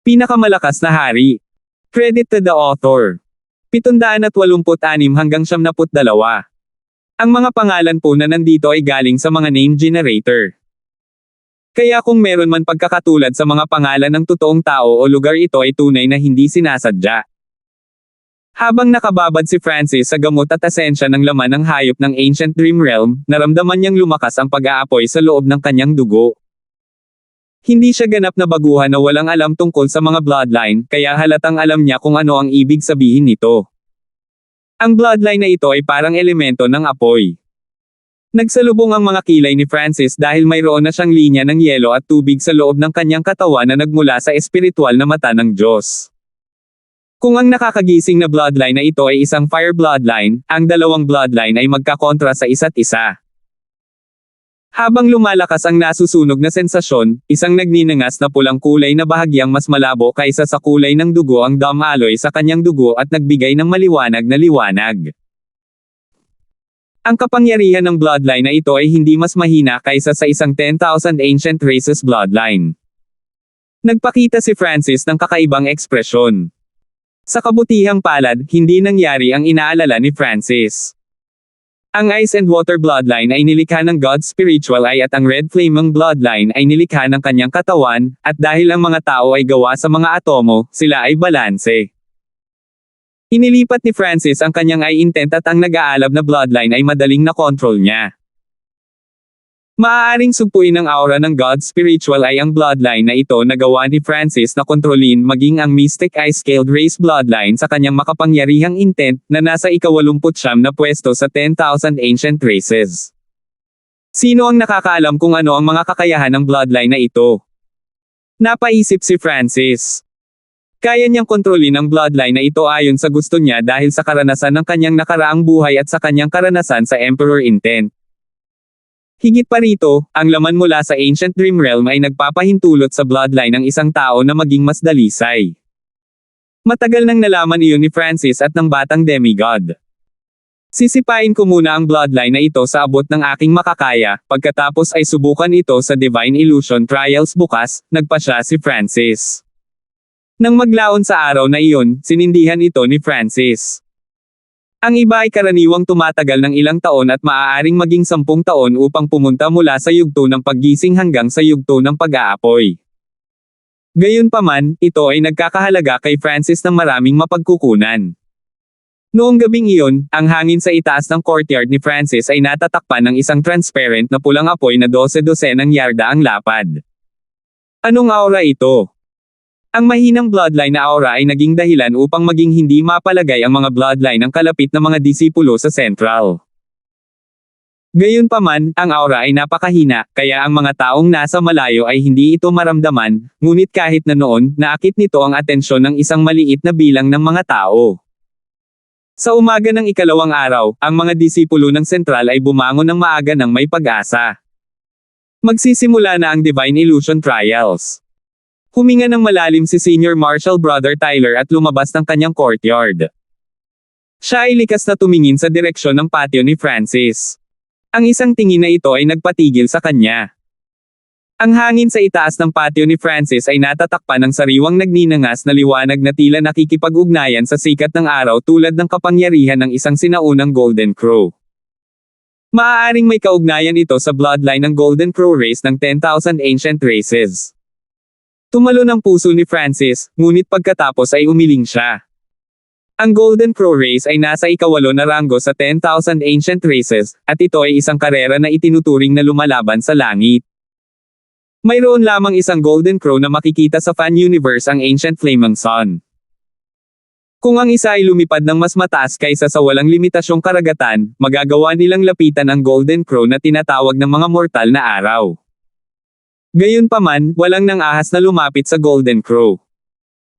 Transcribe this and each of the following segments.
Pinakamalakas na hari. Credit to the author. 786 hanggang 72. Ang mga pangalan po na nandito ay galing sa mga name generator. Kaya kung meron man pagkakatulad sa mga pangalan ng totoong tao o lugar, ito ay tunay na hindi sinasadya. Habang nakababad si Francis sa gamot at asensya ng laman ng hayop ng Ancient Dream Realm, naramdaman niyang lumakas ang pag-aapoy sa loob ng kanyang dugo. Hindi siya ganap na baguhan na walang alam tungkol sa mga bloodline, kaya halatang alam niya kung ano ang ibig sabihin nito. Ang bloodline na ito ay parang elemento ng apoy. Nagsalubong ang mga kilay ni Francis dahil mayroon na siyang linya ng yelo at tubig sa loob ng kanyang katawan na nagmula sa espiritual na mata ng Diyos. Kung ang nakakagising na bloodline na ito ay isang fire bloodline, ang dalawang bloodline ay magkakontra sa isa't isa. Habang lumalakas ang nasusunog na sensasyon, isang nagninangas na pulang kulay na bahagyang mas malabo kaysa sa kulay ng dugo ang dumaloy sa kanyang dugo at nagbigay ng maliwanag na liwanag. Ang kapangyarihan ng bloodline na ito ay hindi mas mahina kaysa sa isang 10,000 ancient races bloodline. Nagpakita si Francis ng kakaibang ekspresyon. Sa kabutihang palad, hindi nangyari ang inaalala ni Francis. Ang Ice and Water bloodline ay nilikha ng God's spiritual eye at ang Red Flaming bloodline ay nilikha ng kanyang katawan, at dahil ang mga tao ay gawa sa mga atomo, sila ay balanse. Inilipat ni Francis ang kanyang eye intent at ang nag-aalab na bloodline ay madaling na-control niya. Maaaring sugpuin ng aura ng God's spiritual eye ang bloodline na ito na gawa ni Francis na kontrolin maging ang Mystic Eye-Scaled Race bloodline sa kanyang makapangyarihang intent na nasa ika-89 na pwesto sa 10,000 ancient races. Sino ang nakakaalam kung ano ang mga kakayahan ng bloodline na ito? Napaisip si Francis. Kaya niyang kontrolin ang bloodline na ito ayon sa gusto niya dahil sa karanasan ng kanyang nakaraang buhay at sa kanyang karanasan sa Emperor Intent. Higit pa rito, ang laman mula sa Ancient Dream Realm ay nagpapahintulot sa bloodline ng isang tao na maging mas dalisay. Matagal nang nalaman iyon ni Francis at ng batang demigod. Sisipain ko muna ang bloodline na ito sa abot ng aking makakaya, pagkatapos ay subukan ito sa Divine Illusion Trials bukas, nagpasya si Francis. Nang maglaon sa araw na iyon, sinindihan ito ni Francis. Ang iba ay karaniwang tumatagal ng ilang taon at maaaring maging 10 taon upang pumunta mula sa yugto ng paggising hanggang sa yugto ng pag-aapoy. Gayunpaman, ito ay nagkakahalaga kay Francis ng maraming mapagkukunan. Noong gabing iyon, ang hangin sa itaas ng courtyard ni Francis ay natatakpan ng isang transparent na pulang apoy na 12 ng yarda ang lapad. Anong aura ito? Ang mahinang bloodline na aura ay naging dahilan upang maging hindi mapalagay ang mga bloodline ng kalapit na mga disipulo sa Central. Gayunpaman, ang aura ay napakahina, kaya ang mga taong nasa malayo ay hindi ito maramdaman, ngunit kahit na noon, naakit nito ang atensyon ng isang maliit na bilang ng mga tao. Sa umaga ng ikalawang araw, ang mga disipulo ng Central ay bumangon ng maaga ng may pag-asa. Magsisimula na ang Divine Illusion Trials. Huminga ng malalim si Senior Marshal Brother Tyler at lumabas ng kanyang courtyard. Siya ay likas na tumingin sa direksyon ng patio ni Francis. Ang isang tingin na ito ay nagpatigil sa kanya. Ang hangin sa itaas ng patio ni Francis ay natatakpan ng sariwang nagninangas na liwanag na tila nakikipag-ugnayan sa sikat ng araw tulad ng kapangyarihan ng isang sinaunang Golden Crow. Maaaring may kaugnayan ito sa bloodline ng Golden Crow race ng 10,000 ancient races. Tumalo ng puso ni Francis, ngunit pagkatapos ay umiling siya. Ang Golden Crow race ay nasa ika-8 na ranggo sa 10,000 ancient races, at ito ay isang karera na itinuturing na lumalaban sa langit. Mayroon lamang isang Golden Crow na makikita sa fan universe, ang Ancient Flaming Sun. Kung ang isa ay lumipad ng mas mataas kaysa sa walang limitasyong karagatan, magagawa nilang lapitan ang Golden Crow na tinatawag ng mga mortal na araw. Gayunpaman, walang nang ahas na lumapit sa Golden Crow.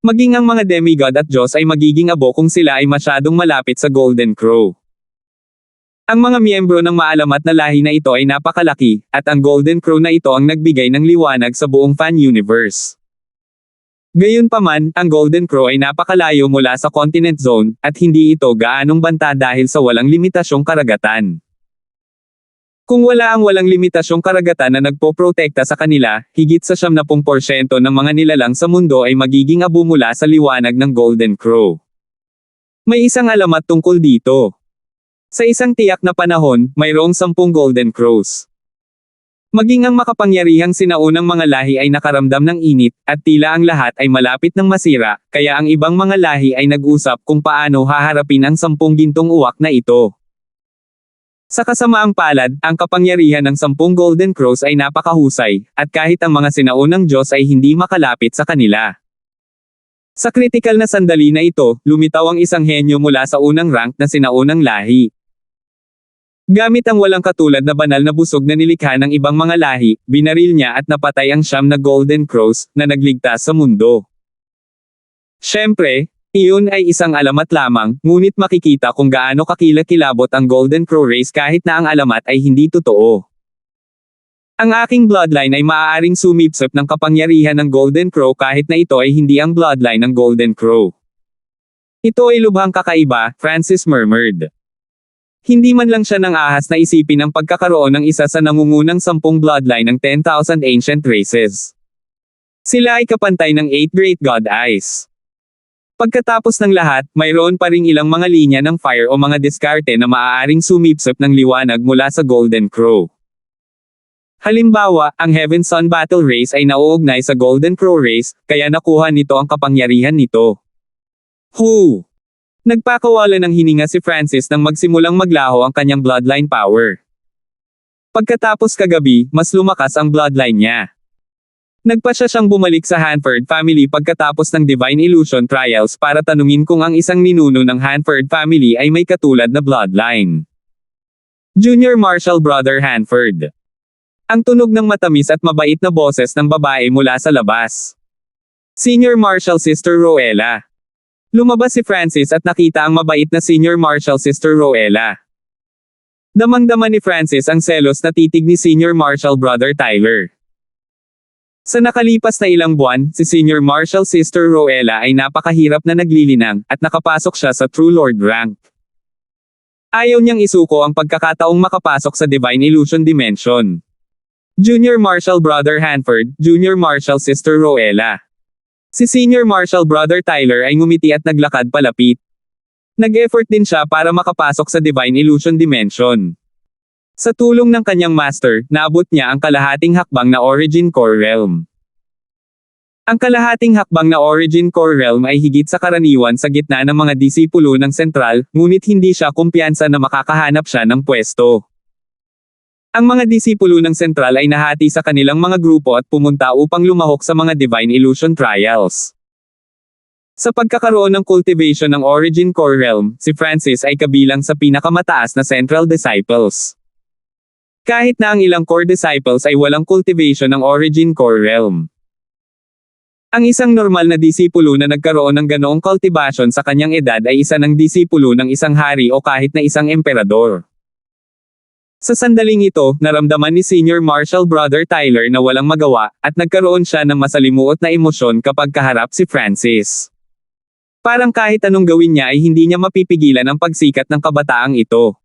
Maging ang mga demigod at Diyos ay magiging abo kung sila ay masyadong malapit sa Golden Crow. Ang mga miyembro ng maalamat na lahi na ito ay napakalaki, at ang Golden Crow na ito ang nagbigay ng liwanag sa buong fan universe. Gayunpaman, ang Golden Crow ay napakalayo mula sa continent zone, at hindi ito gaanong banta dahil sa walang limitasyong karagatan. Kung wala ang walang limitasyong karagatan na nagpoprotekta sa kanila, higit sa 70% ng mga nilalang sa mundo ay magiging abo mula sa liwanag ng Golden Crow. May isang alamat tungkol dito. Sa isang tiyak na panahon, mayroong 10 Golden Crows. Maging ang makapangyarihang sinaunang mga lahi ay nakaramdam ng init, at tila ang lahat ay malapit ng masira, kaya ang ibang mga lahi ay nag-usap kung paano haharapin ang 10 gintong uwak na ito. Sa kasamaang palad, ang kapangyarihan ng 10 Golden Crows ay napakahusay, at kahit ang mga sinaunang Diyos ay hindi makalapit sa kanila. Sa kritikal na sandali na ito, lumitaw ang isang henyo mula sa unang rank na sinaunang lahi. Gamit ang walang katulad na banal na busog na nilikha ng ibang mga lahi, binaril niya at napatay ang 9 na Golden Crows na nagligtas sa mundo. Siyempre, iyon ay isang alamat lamang, ngunit makikita kung gaano kakilakilabot ang Golden Crow race kahit na ang alamat ay hindi totoo. Ang aking bloodline ay maaaring sumipsip ng kapangyarihan ng Golden Crow kahit na ito ay hindi ang bloodline ng Golden Crow. Ito ay lubhang kakaiba, Francis murmured. Hindi man lang siya nang ahas na isipin ang pagkakaroon ng isa sa nangungunang 10 bloodline ng 10,000 ancient races. Sila ay kapantay ng 8 Great God Eyes. Pagkatapos ng lahat, mayroon pa ring ilang mga linya ng fire o mga diskarte na maaaring sumipsip ng liwanag mula sa Golden Crow. Halimbawa, ang Heaven Sun Battle Race ay nauugnay sa Golden Crow Race, kaya nakuha nito ang kapangyarihan nito. Who? Nagpakawala ng hininga si Francis nang magsimulang maglaho ang kanyang bloodline power. Pagkatapos kagabi, mas lumakas ang bloodline niya. Nagpa siya siyang bumalik sa Hanford family pagkatapos ng Divine Illusion Trials para tanungin kung ang isang ninuno ng Hanford family ay may katulad na bloodline. Junior Marshall Brother Hanford. Ang tunog ng matamis at mabait na boses ng babae mula sa labas. Senior Marshall Sister Roella. Lumabas si Francis at nakita ang mabait na Senior Marshall Sister Roella. Damang-dama ni Francis ang selos na titig ni Senior Marshall Brother Tyler. Sa nakalipas na ilang buwan, si Senior Marshall Sister Roella ay napakahirap na naglilinang, at nakapasok siya sa True Lord rank. Ayaw niyang isuko ang pagkakataong makapasok sa Divine Illusion Dimension. Junior Marshall Brother Hanford, Junior Marshall Sister Roella. Si Senior Marshall Brother Tyler ay ngumiti at naglakad palapit. Nag-effort din siya para makapasok sa Divine Illusion Dimension. Sa tulong ng kanyang master, naabot niya ang kalahating hakbang na Origin Core Realm. Ang kalahating hakbang na Origin Core Realm ay higit sa karaniwan sa gitna ng mga disipulo ng sentral, ngunit hindi siya kumpiyansa na makakahanap siya ng pwesto. Ang mga disipulo ng sentral ay nahati sa kanilang mga grupo at pumunta upang lumahok sa mga Divine Illusion Trials. Sa pagkakaroon ng cultivation ng Origin Core Realm, si Francis ay kabilang sa pinakamataas na Central Disciples. Kahit na ang ilang core disciples ay walang cultivation ng Origin Core Realm. Ang isang normal na disipulo na nagkaroon ng ganoong cultivation sa kanyang edad ay isa ng disipulo ng isang hari o kahit na isang emperador. Sa sandaling ito, naramdaman ni Senior Marshall Brother Tyler na walang magawa, at nagkaroon siya ng masalimuot na emosyon kapag kaharap si Francis. Parang kahit anong gawin niya ay hindi niya mapipigilan ang pagsikat ng kabataang ito.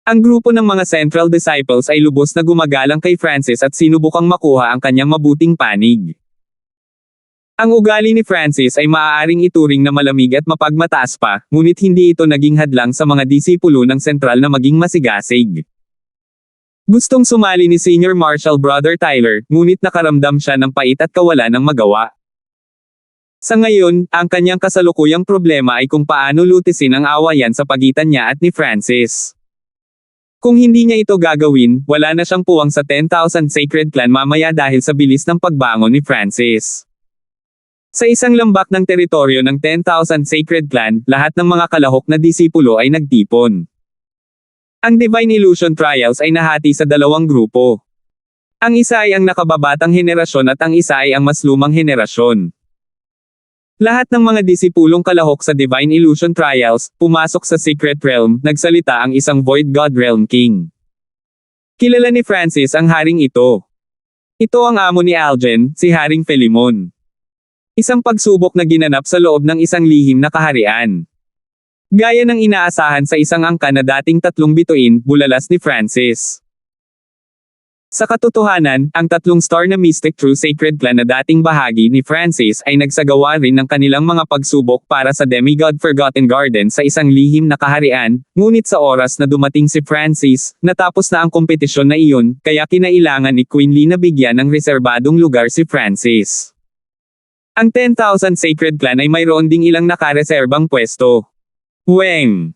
Ang grupo ng mga Central Disciples ay lubos na gumagalang kay Francis at sinubukang makuha ang kanyang mabuting panig. Ang ugali ni Francis ay maaaring ituring na malamig at mapagmataas pa, ngunit hindi ito naging hadlang sa mga disipulo ng sentral na maging masigasig. Gustong sumali ni Senior Marshall Brother Tyler, ngunit nakaramdam siya ng pait at kawalan ng magawa. Sa ngayon, ang kanyang kasalukuyang problema ay kung paano lutisin ang awayan sa pagitan niya at ni Francis. Kung hindi niya ito gagawin, wala na siyang puwang sa 10,000 Sacred Clan mamaya dahil sa bilis ng pagbangon ni Francis. Sa isang lambak ng teritoryo ng 10,000 Sacred Clan, lahat ng mga kalahok na disipulo ay nagtipon. Ang Divine Illusion Trials ay nahati sa dalawang grupo. Ang isa ay ang nakababatang henerasyon at ang isa ay ang mas lumang henerasyon. Lahat ng mga disipulong kalahok sa Divine Illusion Trials, pumasok sa Secret Realm, nagsalita ang isang Void God Realm King. Kilala ni Francis ang haring ito. Ito ang amo ni Algen, si Haring Philemon. Isang pagsubok na ginanap sa loob ng isang lihim na kaharian. Gaya ng inaasahan sa isang angka na dating 3 bituin, bulalas ni Francis. Sa katotohanan, ang 3 star na Mystic True Sacred Clan na dating bahagi ni Francis ay nagsagawa rin ng kanilang mga pagsubok para sa Demigod Forgotten Garden sa isang lihim na kaharian, ngunit sa oras na dumating si Francis, natapos na ang kompetisyon na iyon, kaya kinailangan ni Queen Lee na bigyan ng reserbadong lugar si Francis. Ang 10,000 Sacred Clan ay mayroon ding ilang nakareserbang pwesto. Weng!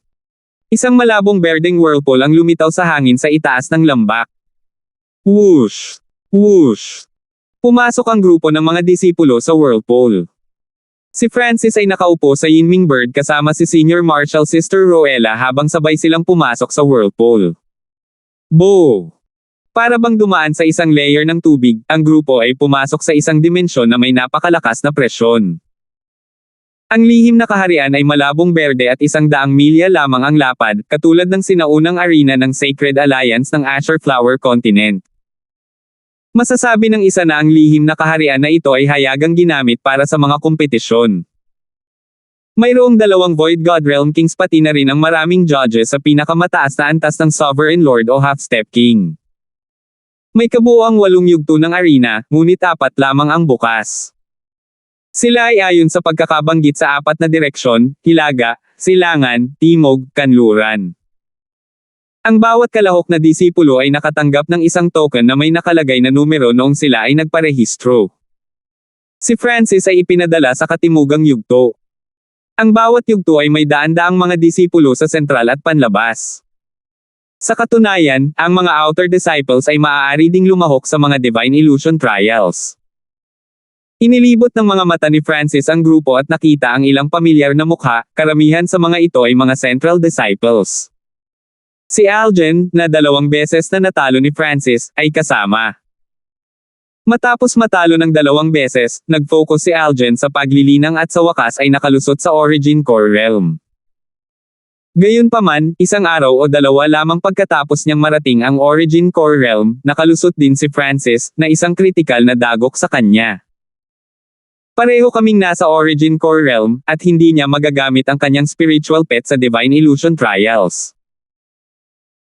Isang malabong berdeng whirlpool ang lumitaw sa hangin sa itaas ng lambak. Whoosh! Whoosh! Pumasok ang grupo ng mga disipulo sa whirlpool. Si Francis ay nakaupo sa Yinming Bird kasama si Senior Marshal Sister Roella habang sabay silang pumasok sa whirlpool. Bo! Para bang dumaan sa isang layer ng tubig, ang grupo ay pumasok sa isang dimensyon na may napakalakas na presyon. Ang lihim na kaharian ay malabong berde at 100 milya lamang ang lapad, katulad ng sinaunang arena ng Sacred Alliance ng Azure Flower Continent. Masasabi ng isa na ang lihim na kaharian na ito ay hayagang ginamit para sa mga kompetisyon. Mayroong 2 Void God Realm Kings pati na rin ang maraming judges sa pinakamataas na antas ng Sovereign Lord o Half-Step King. May kabuuang 8 yugto ng arena, ngunit 4 lamang ang bukas. Sila ay ayon sa pagkakabanggit sa 4 na direksyon: hilaga, silangan, timog, kanluran. Ang bawat kalahok na disipulo ay nakatanggap ng isang token na may nakalagay na numero noong sila ay nagparehistro. Si Francis ay ipinadala sa katimugang yugto. Ang bawat yugto ay may daan-daang mga disipulo sa sentral at panlabas. Sa katunayan, ang mga outer disciples ay maaari ding lumahok sa mga divine illusion trials. Inilibot ng mga mata ni Francis ang grupo at nakita ang ilang pamilyar na mukha, karamihan sa mga ito ay mga central disciples. Si Algen, na 2 beses na natalo ni Francis, ay kasama. Matapos matalo ng 2 beses, nag-focus si Algen sa paglilinang at sa wakas ay nakalusot sa Origin Core Realm. Gayunpaman, 1 araw o 2 lamang pagkatapos niyang marating ang Origin Core Realm, nakalusot din si Francis, na isang kritikal na dagok sa kanya. Pareho kaming nasa Origin Core Realm, at hindi niya magagamit ang kanyang spiritual pet sa Divine Illusion Trials.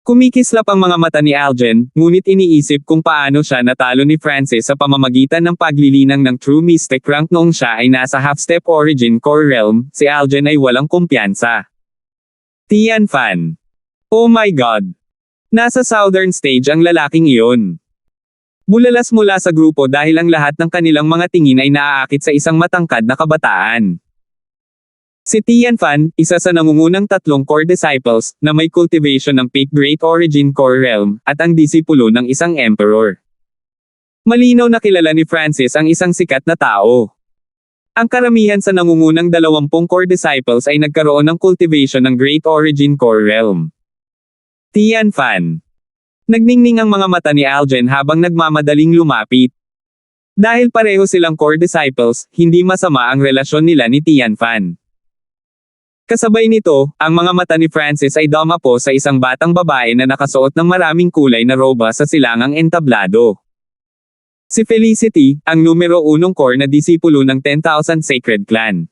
Kumikislap ang mga mata ni Algen, ngunit iniisip kung paano siya natalo ni Francis sa pamamagitan ng paglilinang ng True Mystic rank noong siya ay nasa Half-Step Origin Core Realm. Si Algen ay walang kumpiyansa. Tian Fan. Oh my God! Nasa Southern Stage ang lalaking iyon. Bulalas mula sa grupo dahil ang lahat ng kanilang mga tingin ay naaakit sa isang matangkad na kabataan. Si Tian Fan, isa sa nangungunang 3 core disciples, na may cultivation ng Peak Great Origin Core Realm, at ang disipulo ng isang emperor. Malinaw na kilala ni Francis ang isang sikat na tao. Ang karamihan sa nangungunang 20 core disciples ay nagkaroon ng cultivation ng Great Origin Core Realm. Tian Fan. Nagningning ang mga mata ni Algen habang nagmamadaling lumapit. Dahil pareho silang core disciples, hindi masama ang relasyon nila ni Tian Fan. Kasabay nito, ang mga mata ni Francis ay dumapo sa isang batang babae na nakasuot ng maraming kulay na roba sa silangang entablado. Si Felicity, ang numero 1 core na disipulo ng 10,000 Sacred Clan.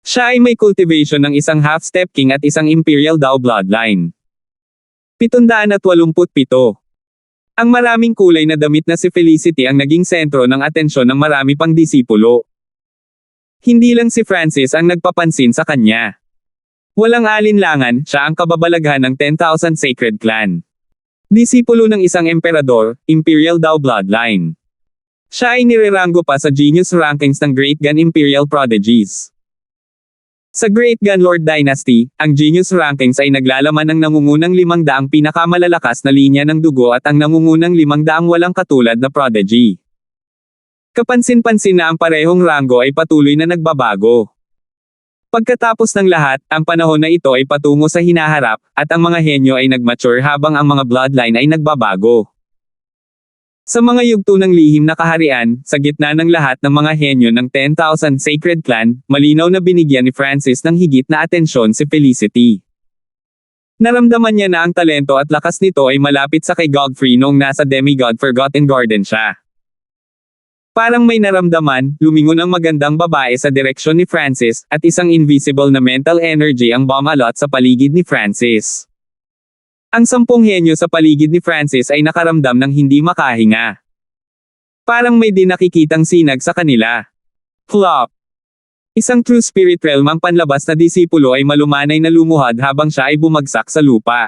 Siya ay may cultivation ng isang Half-Step King at isang Imperial Dao Bloodline. 787. Ang maraming kulay na damit na si Felicity ang naging sentro ng atensyon ng marami pang disipulo. Hindi lang si Francis ang nagpapansin sa kanya. Walang alinlangan, siya ang kababalaghan ng 10,000 Sacred Clan. Disipulo ng isang emperador, Imperial Dao Bloodline. Siya ay nireranggo pa sa genius rankings ng Great Gun Imperial Prodigies. Sa Great Gun Lord Dynasty, ang genius rankings ay naglalaman ng nangungunang 500 pinakamalalakas na linya ng dugo at ang nangungunang 500 walang katulad na prodigy. Kapansin-pansin na ang parehong ranggo ay patuloy na nagbabago. Pagkatapos ng lahat, ang panahon na ito ay patungo sa hinaharap, at ang mga henyo ay nagmature habang ang mga bloodline ay nagbabago. Sa mga yugto ng lihim na kaharian, sa gitna ng lahat ng mga henyo ng 10,000 Sacred Clan, malinaw na binigyan ni Francis ng higit na atensyon si Felicity. Naramdaman niya na ang talento at lakas nito ay malapit sa kay Godfrey noong nasa Demigod Forgotten Garden siya. Parang may naramdaman, lumingon ang magandang babae sa direksyon ni Francis, at isang invisible na mental energy ang bumalot sa paligid ni Francis. Ang 10 henyo sa paligid ni Francis ay nakaramdam ng hindi makahinga. Parang may di nakikitang sinag sa kanila. Plop! Isang true spirit realm ang panlabas na disipulo ay malumanay na lumuhad habang siya ay bumagsak sa lupa.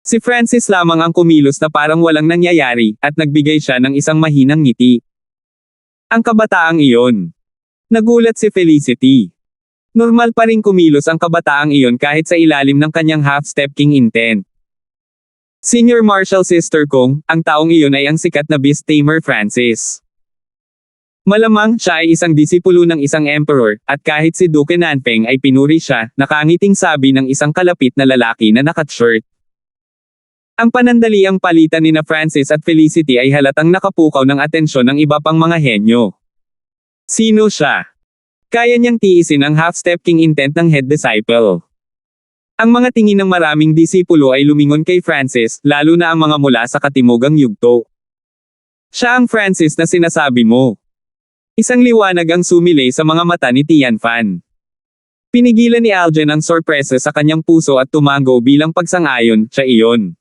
Si Francis lamang ang kumilos na parang walang nangyayari, at nagbigay siya ng isang mahinang ngiti. Ang kabataang iyon. Nagulat si Felicity. Normal pa ring kumilos ang kabataang iyon kahit sa ilalim ng kanyang half-step king intent. Senior Marshal Sister Kong, ang taong iyon ay ang sikat na beast tamer Francis. Malamang siya ay isang disipulo ng isang emperor, at kahit si Duke Nanpeng ay pinuri siya, nakangiting sabi ng isang kalapit na lalaki na nakatshirt. Ang panandaliang palitan ni na Francis at Felicity ay halatang nakapukaw ng atensyon ng iba pang mga henyo. Sino siya? Kaya niyang tiisin ang half-step king intent ng head disciple. Ang mga tingin ng maraming disipulo ay lumingon kay Francis, lalo na ang mga mula sa katimugang yugto. Siya ang Francis na sinasabi mo. Isang liwanag ang sumilay sa mga mata ni Tianfan. Pinigilan ni Algen ang sorpresa sa kanyang puso at tumango bilang pagsang-ayon, siya iyon.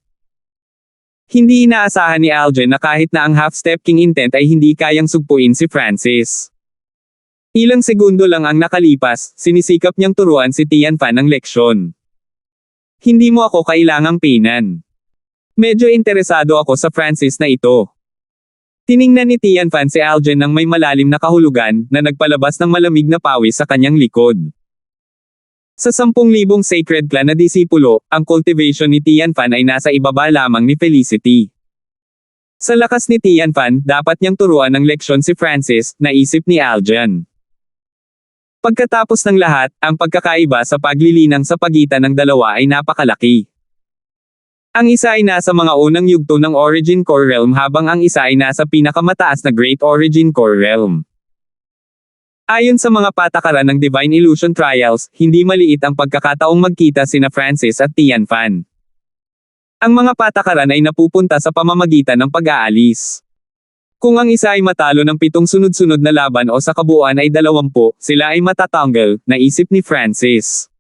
Hindi inaasahan ni Algen na kahit na ang half-step king intent ay hindi kayang sugpuin si Francis. Ilang segundo lang ang nakalipas, sinisikap niyang turuan si Tianfan ng leksyon. Hindi mo ako kailangang pinan. Medyo interesado ako sa Francis na ito. Tiningnan ni Tianfan si Algen ng may malalim na kahulugan, na nagpalabas ng malamig na pawis sa kanyang likod. Sa 10,000 sacred clan na disipulo, ang cultivation ni Tianfan ay nasa ibaba lamang ni Felicity. Sa lakas ni Tianfan, dapat niyang turuan ng leksyon si Francis, naisip ni Algen. Pagkatapos ng lahat, ang pagkakaiba sa paglilinang sa pagitan ng dalawa ay napakalaki. Ang isa ay nasa mga unang yugto ng Origin Core Realm habang ang isa ay nasa pinakamataas na Great Origin Core Realm. Ayon sa mga patakaran ng Divine Illusion Trials, hindi maliit ang pagkakataong magkita sina Francis at Tianfan. Ang mga patakaran ay napupunta sa pamamagitan ng pag-aalis. Kung ang isa ay matalo ng 7 sunod-sunod na laban o sa kabuuan ay 20, sila ay matatanggal, naisip ni Francis.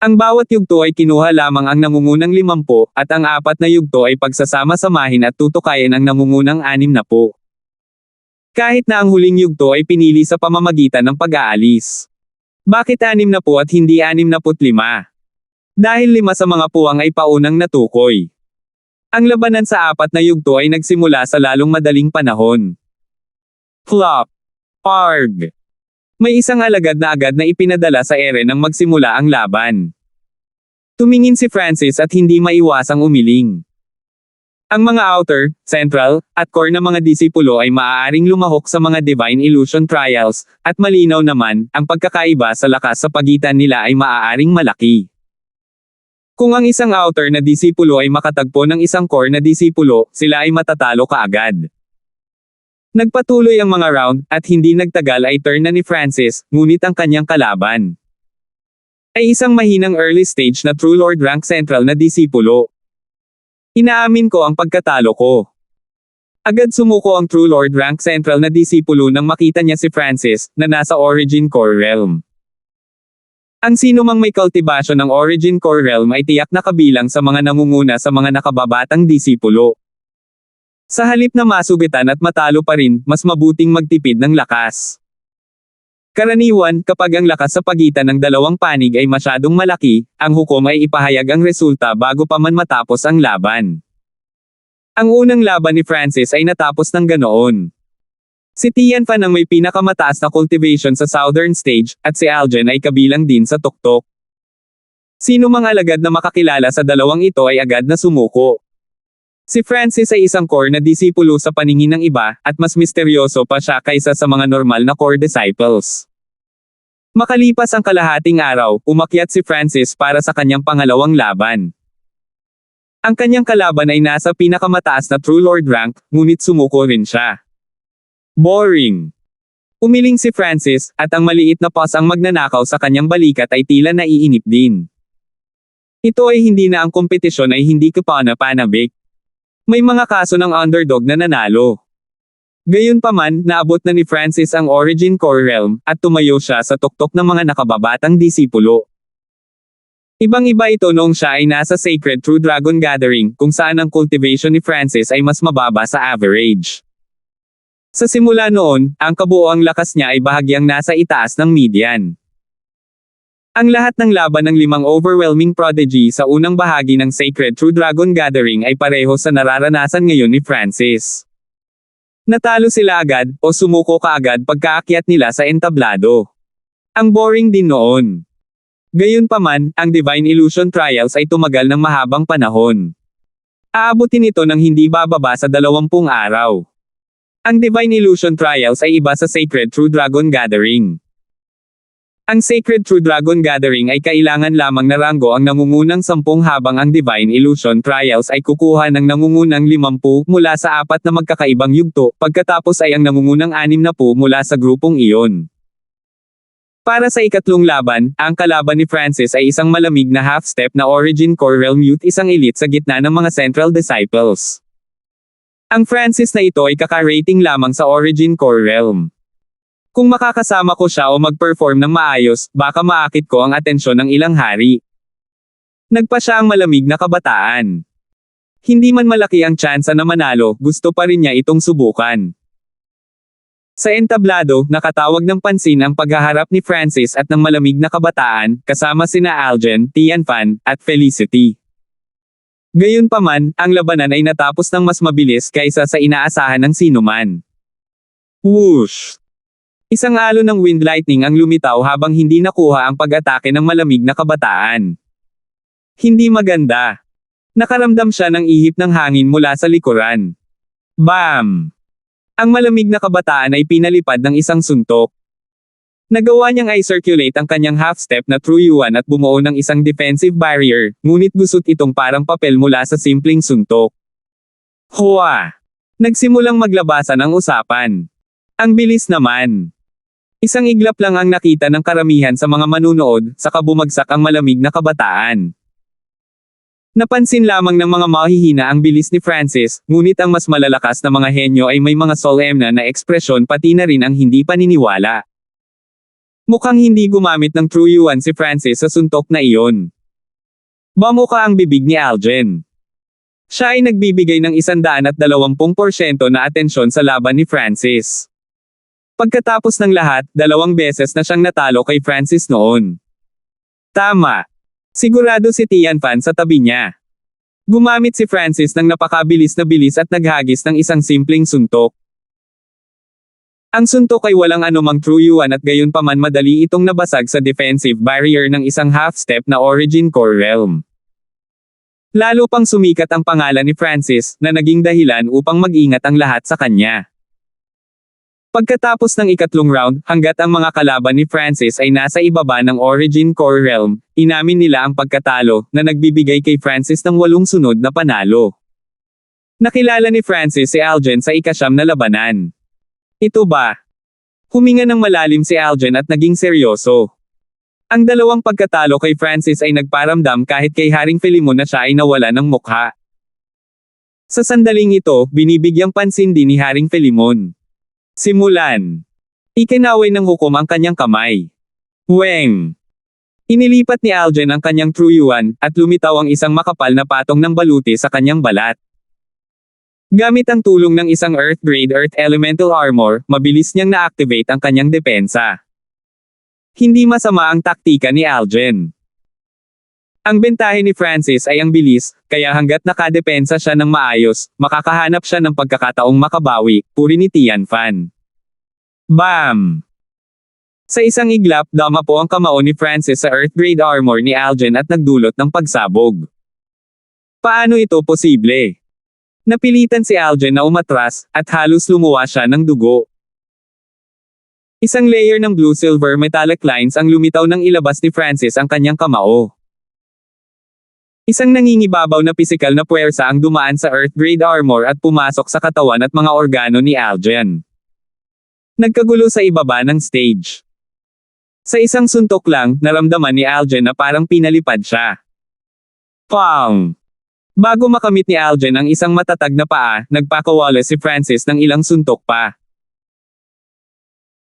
Ang bawat yugto ay kinuha lamang ang nangungunang 50, at ang 4 na yugto ay pagsasama-samahin at tutukayan ang nangungunang 60. Kahit na ang huling yugto ay pinili sa pamamagitan ng pag-aalis. Bakit 60 at hindi 65? Dahil 5 sa mga puwang ay paunang natukoy. Ang labanan sa 4 na yugto ay nagsimula sa lalong madaling panahon. Flop. Arg. May isang alagad na agad na ipinadala sa ere nang magsimula ang laban. Tumingin si Francis at hindi maiwasang umiling. Ang mga outer, central, at core na mga disipulo ay maaaring lumahok sa mga divine illusion trials, at malinaw naman, ang pagkakaiba sa lakas sa pagitan nila ay maaaring malaki. Kung ang isang outer na disipulo ay makatagpo ng isang core na disipulo, sila ay matatalo kaagad. Nagpatuloy ang mga round, at hindi nagtagal ay turn na ni Francis, ngunit ang kanyang kalaban ay isang mahinang early stage na True Lord rank central na disipulo. Inaamin ko ang pagkatalo ko. Agad sumuko ang True Lord rank central na disipulo nang makita niya si Francis, na nasa Origin Core Realm. Ang sino mang may cultivation ng Origin Core Realm ay tiyak na kabilang sa mga nangunguna sa mga nakababatang disipulo. Sa halip na masugitan at matalo pa rin, mas mabuting magtipid ng lakas. Karaniwan, kapag ang lakas sa pagitan ng dalawang panig ay masyadong malaki, ang hukom ay ipahayag ang resulta bago pa man matapos ang laban. Ang unang laban ni Francis ay natapos ng ganoon. Si Tianfan ang may pinakamataas na cultivation sa southern stage, at si Algen ay kabilang din sa tuktok. Sino mang alagad na makakilala sa dalawang ito ay agad na sumuko. Si Francis ay isang core na disipulo sa paningin ng iba, at mas misteryoso pa siya kaysa sa mga normal na core disciples. Makalipas ang kalahating araw, umakyat si Francis para sa kanyang pangalawang laban. Ang kanyang kalaban ay nasa pinakamataas na True Lord rank, ngunit sumuko rin siya. Boring. Umiling si Francis, at ang maliit na paws ang magnanakaw sa kanyang balikat ay tila naiinip din. Ito ay hindi na ang kompetisyon ay hindi kapana-panabik. May mga kaso ng underdog na nanalo. Gayunpaman, naabot na ni Francis ang Origin Core Realm, at tumayo siya sa tuktok ng mga nakababatang disipulo. Ibang-iba ito noong siya ay nasa Sacred True Dragon Gathering, kung saan ang cultivation ni Francis ay mas mababa sa average. Sa simula noon, ang kabuoang lakas niya ay bahagyang nasa itaas ng median. Ang lahat ng laban ng 5 overwhelming prodigy sa unang bahagi ng Sacred True Dragon Gathering ay pareho sa nararanasan ngayon ni Francis. Natalo sila agad, o sumuko kaagad pagkaakyat nila sa entablado. Ang boring din noon. Gayunpaman, ang Divine Illusion Trials ay tumagal ng mahabang panahon. Aabutin ito ng hindi bababa sa 20 araw. Ang Divine Illusion Trials ay iba sa Sacred True Dragon Gathering. Ang Sacred True Dragon Gathering ay kailangan lamang na ranggo ang nangungunang 10 habang ang Divine Illusion Trials ay kukuha ng nangungunang 50 mula sa 4 na magkakaibang yugto, pagkatapos ay ang nangungunang 60 mula sa grupong iyon. Para sa ikatlong laban, ang kalaban ni Francis ay isang malamig na half-step na Origin Core Realm Youth, isang elite sa gitna ng mga Central Disciples. Ang Francis na ito ay kaka-rating lamang sa Origin Core Realm. Kung makakasama ko siya o mag-perform ng maayos, baka maakit ko ang atensyon ng ilang hari. Nagpa siya ang malamig na kabataan. Hindi man malaki ang tsansa na manalo, gusto pa rin niya itong subukan. Sa entablado, nakatawag ng pansin ang paghaharap ni Francis at ng malamig na kabataan, kasama sina Algen, Tianfan, at Felicity. Gayunpaman, ang labanan ay natapos ng mas mabilis kaysa sa inaasahan ng sinuman. Whoosh! Isang alon ng wind lightning ang lumitaw habang hindi nakuha ang pag-atake ng malamig na kabataan. Hindi maganda. Nakaramdam siya ng ihip ng hangin mula sa likuran. Bam! Ang malamig na kabataan ay pinalipad ng isang suntok. Nagawa niyang i-circulate ang kanyang half-step na True Yuan at bumuo ng isang defensive barrier, ngunit gusot itong parang papel mula sa simpleng suntok. Hua! Nagsimulang maglabasan ang usapan. Ang bilis naman. Isang iglap lang ang nakita ng karamihan sa mga manunood, saka bumagsak ang malamig na kabataan. Napansin lamang ng mga mahihina ang bilis ni Francis, ngunit ang mas malalakas na mga henyo ay may mga solemna na ekspresyon pati na rin ang hindi paniniwala. Mukhang hindi gumamit ng True Yuan si Francis sa suntok na iyon. Bumuka ang bibig ni Algen. Siya ay nagbibigay ng 120% na atensyon sa laban ni Francis. Pagkatapos ng lahat, 2 beses na siyang natalo kay Francis noon. Tama. Sigurado si Tianfan sa tabi niya. Gumamit si Francis ng napakabilis na bilis at naghagis ng isang simpleng suntok. Ang suntok ay walang anumang True Yuan at gayunpaman madali itong nabasag sa defensive barrier ng isang half-step na Origin Core Realm. Lalo pang sumikat ang pangalan ni Francis, na naging dahilan upang mag-ingat ang lahat sa kanya. Pagkatapos ng ikatlong round, hanggat ang mga kalaban ni Francis ay nasa ibaba ng Origin Core Realm, inamin nila ang pagkatalo, na nagbibigay kay Francis ng 8 sunod na panalo. Nakilala ni Francis si Algen sa ika-9 na labanan. Ito ba? Huminga ng malalim si Algen at naging seryoso. Ang 2 pagkatalo kay Francis ay nagparamdam kahit kay Haring Philemon na siya ay nawala ng mukha. Sa sandaling ito, binibigyang pansin din ni Haring Philemon. Simulan. Ikinaway ng hukom ang kanyang kamay. Weng! Inilipat ni Algen ang kanyang True Yuan, at lumitaw ang isang makapal na patong ng baluti sa kanyang balat. Gamit ang tulong ng isang Earth-grade Earth Elemental Armor, mabilis niyang na-activate ang kanyang depensa. Hindi masama ang taktika ni Algen. Ang bentahe ni Francis ay ang bilis, kaya hanggat nakadepensa siya ng maayos, makakahanap siya ng pagkakataong makabawi, puri ni Tianfan. Bam! Sa isang iglap, dama po ang kamao ni Francis sa Earth-grade armor ni Algen at nagdulot ng pagsabog. Paano ito posible? Napilitan si Algen na umatras, at halos lumuwa siya ng dugo. Isang layer ng blue-silver metallic lines ang lumitaw nang ilabas ni Francis ang kanyang kamao. Isang nangingibabaw na pisikal na puwersa ang dumaan sa Earth-grade armor at pumasok sa katawan at mga organo ni Algen. Nagkagulo sa ibaba ng stage. Sa isang suntok lang, naramdaman ni Algen na parang pinalipad siya. Pang! Bago makamit ni Aljen ang isang matatag na paa, nagpakawala si Francis ng ilang suntok pa.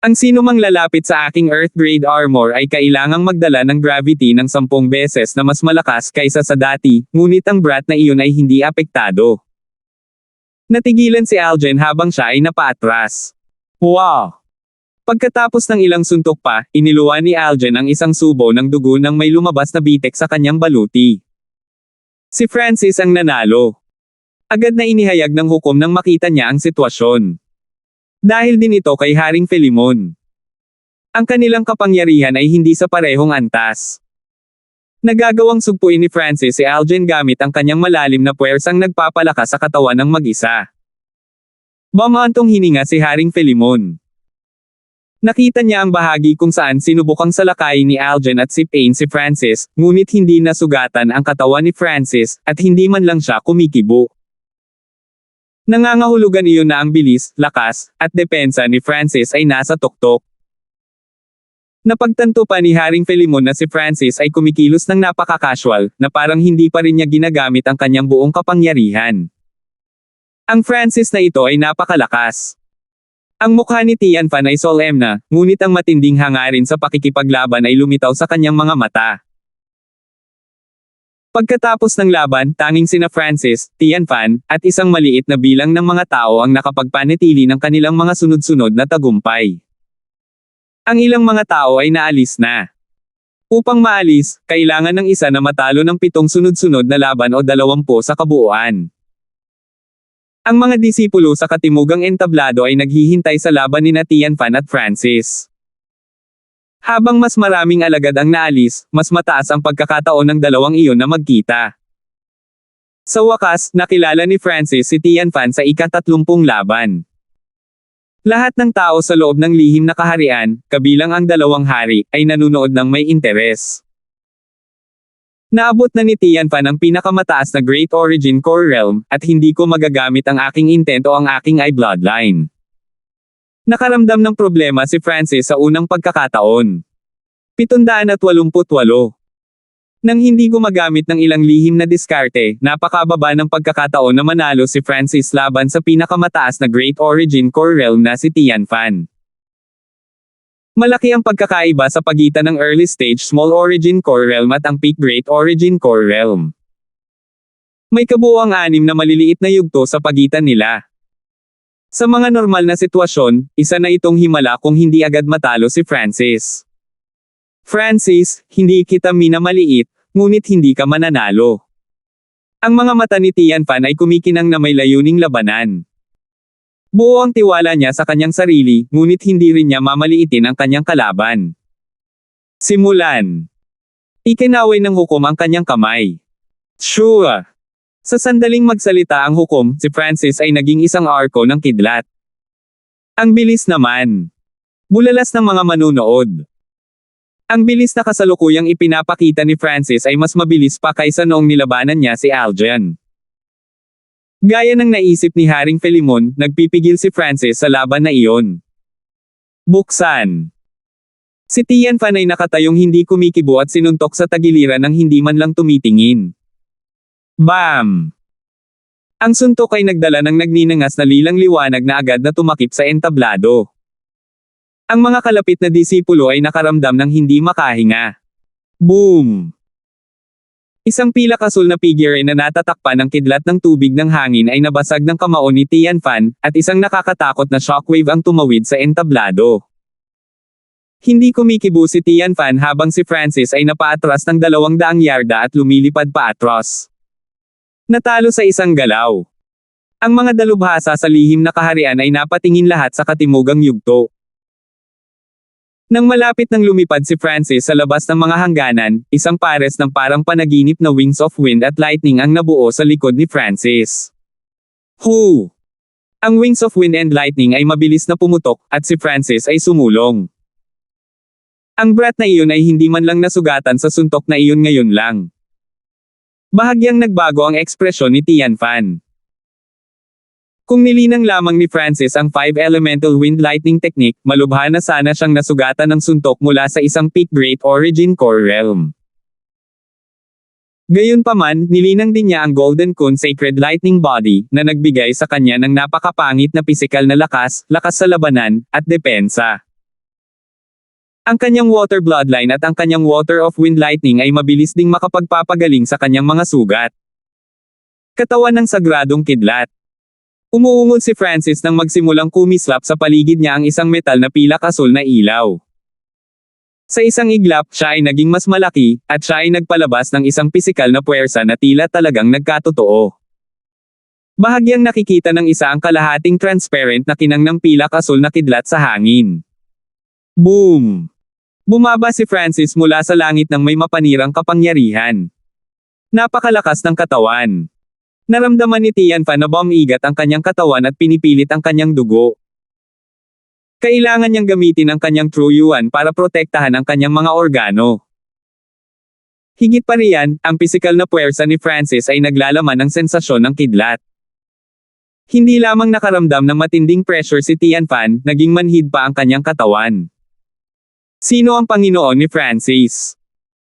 Ang sinumang lalapit sa aking Earth-grade armor ay kailangang magdala ng gravity ng 10 beses na mas malakas kaysa sa dati, ngunit ang brat na iyon ay hindi apektado. Natigilan si Aljen habang siya ay napaatras. Wow! Pagkatapos ng ilang suntok pa, iniluwa ni Aljen ang isang subo ng dugo nang may lumabas na bitek sa kanyang baluti. Si Francis ang nanalo. Agad na inihayag ng hukom nang makita niya ang sitwasyon. Dahil din ito kay Haring Filemon. Ang kanilang kapangyarihan ay hindi sa parehong antas. Nagagawang sugpuin ni Francis si Aljen gamit ang kanyang malalim na puwersang nagpapalakas sa katawan ng mag-isa. Bumantong hininga si Haring Filemon. Nakita niya ang bahagi kung saan sinubukang salakayin ni Aljen at sipain si Francis, ngunit hindi nasugatan ang katawan ni Francis, at hindi man lang siya kumikibo. Nangangahulugan iyon na ang bilis, lakas, at depensa ni Francis ay nasa tuktok. Napagtanto pa ni Haring Filemon na si Francis ay kumikilos ng napaka-casual, na parang hindi pa rin niya ginagamit ang kanyang buong kapangyarihan. Ang Francis na ito ay napakalakas. Ang mukha ni Tian Fan ay solemn na, ngunit ang matinding hangarin sa pakikipaglaban ay lumitaw sa kanyang mga mata. Pagkatapos ng laban, tanging sina Francis, Tian Fan, at isang maliit na bilang ng mga tao ang nakapagpanatili ng kanilang mga sunod-sunod na tagumpay. Ang ilang mga tao ay naalis na. Upang maalis, kailangan ng isa na matalo ng 7 sunod-sunod na laban o 20 sa kabuuan. Ang mga disipulo sa katimugang entablado ay naghihintay sa laban ni Tian Fan at Francis. Habang mas maraming alagad ang naalis, mas mataas ang pagkakataon ng dalawang iyon na magkita. Sa wakas, nakilala ni Francis si Tian Fan sa ika-30 laban. Lahat ng tao sa loob ng lihim na kaharian, kabilang ang dalawang hari, ay nanunood ng may interes. Naabot na ni Tian Fan ang pinakamataas na Great Origin Core Realm, at hindi ko magagamit ang aking intent o ang aking eye bloodline. Nakaramdam ng problema si Francis sa unang pagkakataon. 788. Nang hindi gumagamit ng ilang lihim na diskarte, napakababa ng pagkakataon na manalo si Francis laban sa pinakamataas na Great Origin Core Realm na si Tian Fan. Malaki ang pagkakaiba sa pagitan ng Early Stage Small Origin Core Realm at ang Peak Great Origin Core Realm. May kabuuang 6 na maliliit na yugto sa pagitan nila. Sa mga normal na sitwasyon, isa na itong himala kung hindi agad matalo si Francis. Francis, hindi kita minamaliit, ngunit hindi ka mananalo. Ang mga mata ni Tian Fan ay kumikinang na may layuning labanan. Buo ang tiwala niya sa kanyang sarili, ngunit hindi rin niya mamaliitin ang kanyang kalaban. Simulan. Ikinaway ng hukom ang kanyang kamay. Sure. Sa sandaling magsalita ang hukom, si Francis ay naging isang arko ng kidlat. Ang bilis naman. Bulalas ng mga manunood. Ang bilis na kasalukuyang ipinapakita ni Francis ay mas mabilis pa kaysa noong nilabanan niya si Aljen. Gaya ng naisip ni Haring Filemon, nagpipigil si Francis sa laban na iyon. Buksan. Si Tian Fan ay nakatayong hindi kumikibo at sinuntok sa tagiliran ng hindi man lang tumitingin. Bam! Ang suntok ay nagdala ng nagninangas na lilang liwanag na agad na tumakip sa entablado. Ang mga kalapit na disipulo ay nakaramdam ng hindi makahinga. Boom! Isang pilak-asul na figure na natatakpan ng kidlat ng tubig ng hangin ay nabasag ng kamao ni Tian Fan, at isang nakakatakot na shockwave ang tumawid sa entablado. Hindi kumikibo si Tian Fan habang si Francis ay napaatras ng 200 yarda at lumilipad pa atras. Natalo sa isang galaw. Ang mga dalubhasa sa lihim na kaharian ay napatingin lahat sa katimugang yugto. Nang malapit nang lumipad si Francis sa labas ng mga hangganan, isang pares ng parang panaginip na wings of wind at lightning ang nabuo sa likod ni Francis. Hu! Ang wings of wind and lightning ay mabilis na pumutok, at si Francis ay sumulong. Ang brat na iyon ay hindi man lang nasugatan sa suntok na iyon ngayon lang. Bahagyang nagbago ang ekspresyon ni Tian Fan. Kung nilinang lamang ni Francis ang 5 elemental wind lightning technique, malubha na sana siyang nasugatan ng suntok mula sa isang peak great origin core realm. Gayunpaman, nilinang din niya ang Golden Kun Sacred Lightning Body, na nagbigay sa kanya ng napakapangit na pisikal na lakas sa labanan, at depensa. Ang kanyang Water Bloodline at ang kanyang Water of Wind Lightning ay mabilis ding makapagpapagaling sa kanyang mga sugat. Katawan ng Sagradong Kidlat. Umuungol si Francis nang magsimulang kumislap sa paligid niya ang isang metal na pilak asul na ilaw. Sa isang iglap, siya ay naging mas malaki, at siya ay nagpalabas ng isang pisikal na puwersa na tila talagang nagkatotoo. Bahagyang nakikita ng isa ang kalahating transparent na kinang ng pilak asul na kidlat sa hangin. Boom! Bumaba si Francis mula sa langit ng may mapanirang kapangyarihan. Napakalakas ng katawan. Naramdaman ni Tianfan na bumigat ang kanyang katawan at pinipilit ang kanyang dugo. Kailangan niyang gamitin ang kanyang True Yuan para protektahan ang kanyang mga organo. Higit pa riyan, ang pisikal na puwersa ni Francis ay naglalaman ng sensasyon ng kidlat. Hindi lamang nakaramdam ng matinding pressure si Tianfan, naging manhid pa ang kanyang katawan. Sino ang Panginoon ni Francis?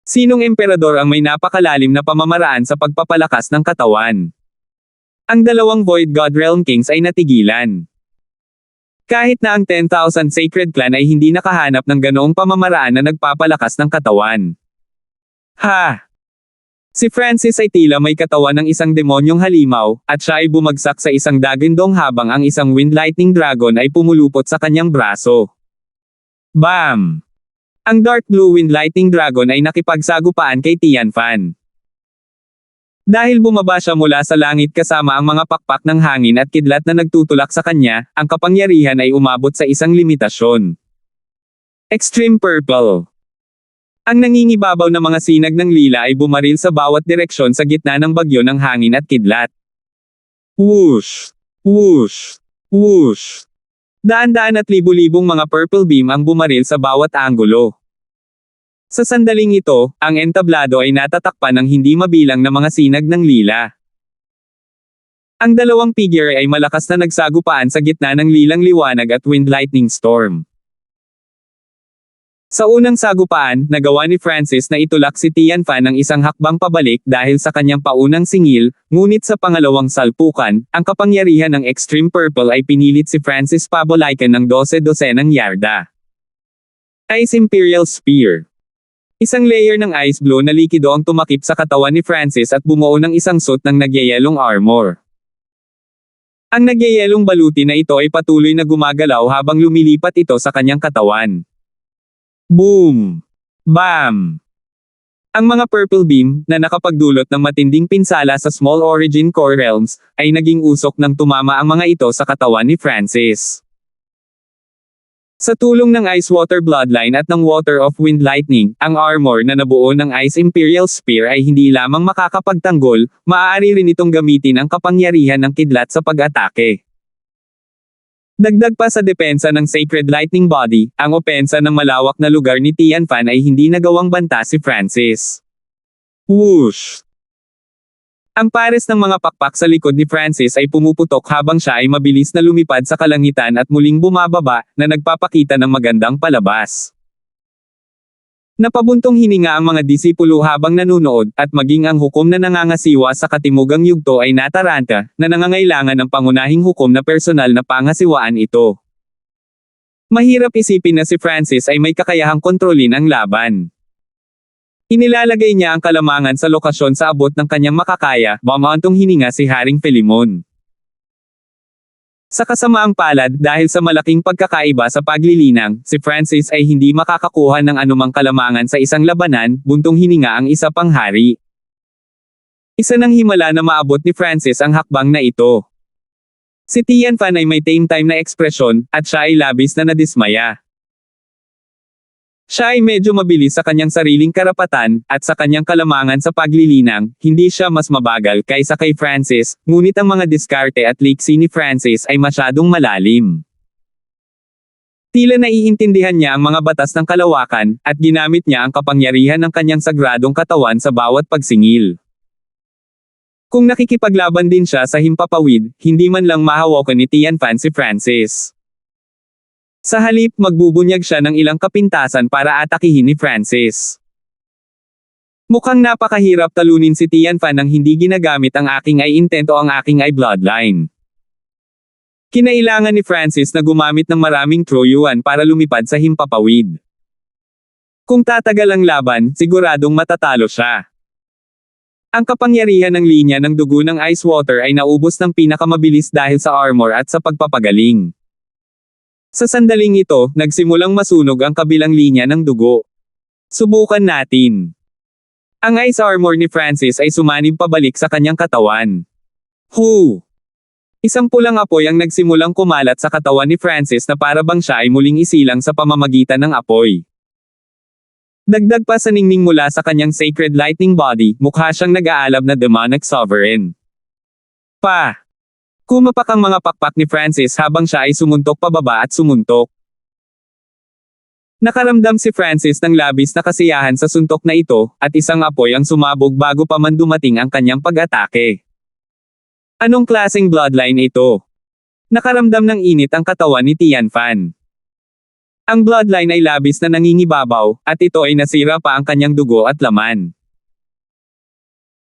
Sinong emperador ang may napakalalim na pamamaraan sa pagpapalakas ng katawan? Ang dalawang Void God Realm Kings ay natigilan. Kahit na ang 10,000 Sacred Clan ay hindi nakahanap ng ganoong pamamaraan na nagpapalakas ng katawan. Ha! Si Francis ay tila may katawan ng isang demonyong halimaw, at siya ay bumagsak sa isang dagindong habang ang isang Wind Lightning Dragon ay pumulupot sa kanyang braso. Bam! Ang Dark Blue Wind Lightning Dragon ay nakipagsagupaan kay Tianfan. Dahil bumaba siya mula sa langit kasama ang mga pakpak ng hangin at kidlat na nagtutulak sa kanya, ang kapangyarihan ay umabot sa isang limitasyon. Extreme Purple. Ang nangingibabaw na mga sinag ng lila ay bumaril sa bawat direksyon sa gitna ng bagyo ng hangin at kidlat. Whoosh! Whoosh! Whoosh! Daan-daan at libu-libong mga purple beam ang bumaril sa bawat anggulo. Sa sandaling ito, ang entablado ay natatakpan ng hindi mabilang na mga sinag ng lila. Ang dalawang figure ay malakas na nagsagupaan sa gitna ng lilang liwanag at wind lightning storm. Sa unang sagupaan, nagawa ni Francis na itulak si Tianfan ng isang hakbang pabalik dahil sa kanyang paunang singil, ngunit sa pangalawang salpukan, ang kapangyarihan ng Extreme Purple ay pinilit si Francis pabalikan ng 12-dosenang yarda. Ice Imperial Spear. Isang layer ng ice blue na likido ang tumakip sa katawan ni Francis at bumuo ng isang suit ng nagyayelong armor. Ang nagyayelong baluti na ito ay patuloy na gumagalaw habang lumilipat ito sa kanyang katawan. Boom! Bam! Ang mga purple beam, na nakapagdulot ng matinding pinsala sa Small Origin Core Realms, ay naging usok nang tumama ang mga ito sa katawan ni Francis. Sa tulong ng Ice Water Bloodline at ng Water of Wind Lightning, ang armor na nabuo ng Ice Imperial Spear ay hindi lamang makakapagtanggol, maaari rin itong gamitin ang kapangyarihan ng kidlat sa pag-atake. Dagdag pa sa depensa ng Sacred Lightning Body, ang opensa ng malawak na lugar ni Tianfan ay hindi nagawang banta si Francis. Whoosh! Ang pares ng mga pakpak sa likod ni Francis ay pumuputok habang siya ay mabilis na lumipad sa kalangitan at muling bumababa, na nagpapakita ng magandang palabas. Napabuntong hininga ang mga disipulo habang nanunood, at maging ang hukom na nangangasiwa sa katimugang yugto ay nataranta, na nangangailangan ng pangunahing hukom na personal na pangasiwaan ito. Mahirap isipin na si Francis ay may kakayahang kontrolin ang laban. Inilalagay niya ang kalamangan sa lokasyon sa abot ng kanyang makakaya, bumantong hininga si Haring Philemon. Sa kasamaang palad, dahil sa malaking pagkakaiba sa paglilinang, si Francis ay hindi makakakuha ng anumang kalamangan sa isang labanan, buntong hininga ang isa pang hari. Isa ng himala na maabot ni Francis ang hakbang na ito. Si Tianfan ay may tame time na ekspresyon, at siya ay labis na nadismaya. Siya ay medyo mabilis sa kanyang sariling karapatan, at sa kanyang kalamangan sa paglilinang, hindi siya mas mabagal kaysa kay Francis, ngunit ang mga diskarte at liksi ni Francis ay masyadong malalim. Tila naiintindihan niya ang mga batas ng kalawakan, at ginamit niya ang kapangyarihan ng kanyang sagradong katawan sa bawat pagsingil. Kung nakikipaglaban din siya sa himpapawid, hindi man lang mahawakan ni Tianfan si Francis. Sa halip, magbubunyag siya ng ilang kapintasan para atakihin ni Francis. Mukhang napakahirap talunin si Tianfan nang hindi ginagamit ang aking ay intent o ang aking ay bloodline. Kinailangan ni Francis na gumamit ng maraming Troyuan para lumipad sa himpapawid. Kung tatagal ang laban, siguradong matatalo siya. Ang kapangyarihan ng linya ng dugo ng Ice Water ay naubos ng pinakamabilis dahil sa armor at sa pagpapagaling. Sa sandaling ito, nagsimulang masunog ang kabilang linya ng dugo. Subukan natin. Ang ice armor ni Francis ay sumanib pabalik sa kanyang katawan. Hu! Isang pulang apoy ang nagsimulang kumalat sa katawan ni Francis na para bang siya ay muling isilang sa pamamagitan ng apoy. Dagdag pa sa ningning mula sa kanyang sacred lightning body, mukha siyang nag-aalab na demonic sovereign. Kumapak ang mga pakpak ni Francis habang siya ay sumuntok pababa at sumuntok. Nakaramdam si Francis ng labis na kasiyahan sa suntok na ito, at isang apoy ang sumabog bago pa man dumating ang kanyang pag-atake. Anong klaseng bloodline ito? Nakaramdam ng init ang katawan ni Tianfan. Ang bloodline ay labis na nangingibabaw, at ito ay nasira pa ang kanyang dugo at laman.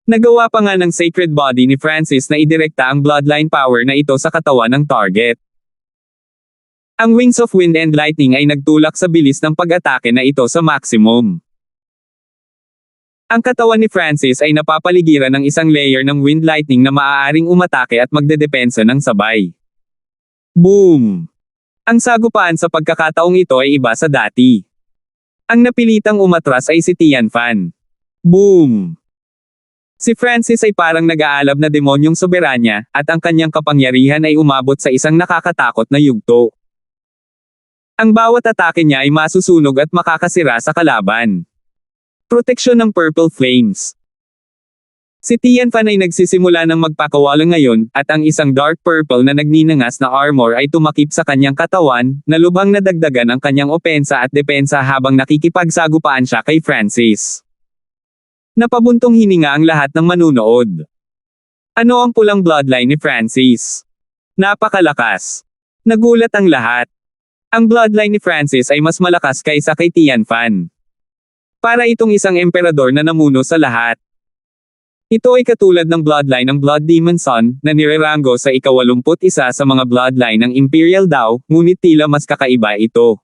Nagawa pa nga ng sacred body ni Francis na idirekta ang bloodline power na ito sa katawan ng target. Ang Wings of Wind and Lightning ay nagtulak sa bilis ng pag-atake na ito sa maximum. Ang katawan ni Francis ay napapaligiran ng isang layer ng wind lightning na maaaring umatake at magdedepensa ng sabay. Boom! Ang sagupaan sa pagkakataong ito ay iba sa dati. Ang napilitang umatras ay si Tianfan. Boom! Si Francis ay parang nag-aalab na demonyong soberanya, at ang kanyang kapangyarihan ay umabot sa isang nakakatakot na yugto. Ang bawat atake niya ay masusunog at makakasira sa kalaban. Proteksyon ng Purple Flames. Si Tianfan ay nagsisimula ng magpakawala ngayon, at ang isang dark purple na nagninangas na armor ay tumakip sa kanyang katawan, na lubhang nadagdagan ang kanyang opensa at depensa habang nakikipagsagupaan siya kay Francis. Napabuntong hininga ang lahat ng manunood. Ano ang pulang bloodline ni Francis? Napakalakas. Nagulat ang lahat. Ang bloodline ni Francis ay mas malakas kaysa kay Tianfan. Para itong isang emperador na namuno sa lahat. Ito ay katulad ng bloodline ng Blood Demon Son, na nirerango sa ika-81 sa mga bloodline ng Imperial Dao, ngunit tila mas kakaiba ito.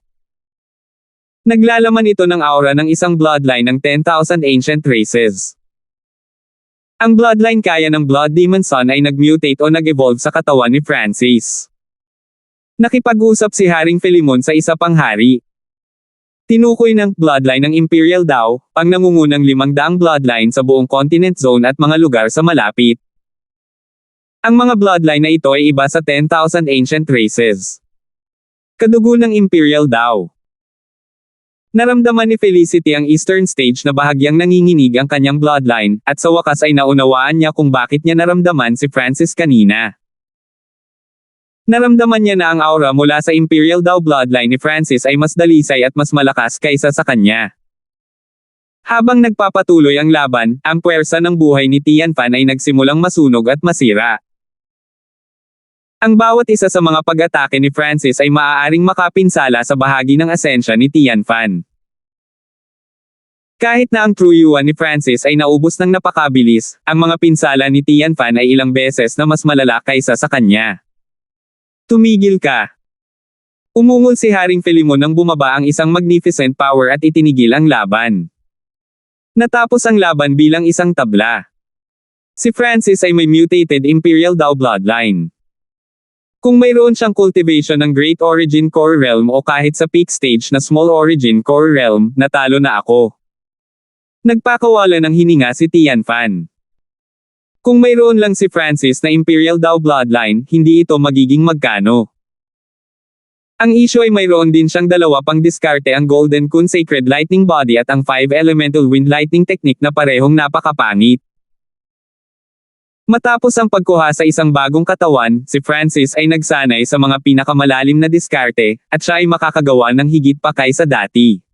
Naglalaman ito ng aura ng isang bloodline ng 10,000 ancient races. Ang bloodline kaya ng Blood Demon Son ay nag-mutate o nag-evolve sa katawan ni Francis. Nakipag-usap si Haring Philemon sa isa pang hari. Tinukoy ng bloodline ng Imperial Dao, ang nangungunang 500 bloodline sa buong continent zone at mga lugar sa malapit. Ang mga bloodline na ito ay iba sa 10,000 ancient races. Kadugo ng Imperial Dao. Naramdaman ni Felicity ang Eastern Stage na bahagyang nanginginig ang kanyang bloodline, at sa wakas ay naunawaan niya kung bakit niya naramdaman si Francis kanina. Naramdaman niya na ang aura mula sa Imperial Dao bloodline ni Francis ay mas dalisay at mas malakas kaysa sa kanya. Habang nagpapatuloy ang laban, ang puwersa ng buhay ni Tianfan ay nagsimulang masunog at masira. Ang bawat isa sa mga pag-atake ni Francis ay maaaring makapinsala sa bahagi ng asensya ni Tianfan. Kahit na ang True Yuan ni Francis ay naubos ng napakabilis, ang mga pinsala ni Tianfan ay ilang beses na mas malala kaysa sa kanya. Tumigil ka. Umungol si Haring Philemon nang bumaba ang isang magnificent power at itinigil ang laban. Natapos ang laban bilang isang tabla. Si Francis ay may mutated Imperial Dao bloodline. Kung mayroon siyang cultivation ng Great Origin Core Realm o kahit sa peak stage na Small Origin Core Realm, natalo na ako. Nagpakawala ng hininga si Tianfan. Kung mayroon lang si Francis na Imperial Dao bloodline, hindi ito magiging magkano. Ang issue ay mayroon din siyang dalawa pang diskarte, ang Golden Kun Sacred Lightning Body at ang 5 Elemental Wind Lightning Technique na parehong napakapangit. Matapos ang pagkuha sa isang bagong katawan, si Francis ay nagsanay sa mga pinakamalalim na diskarte, at siya ay makakagawa ng higit pa kaysa dati.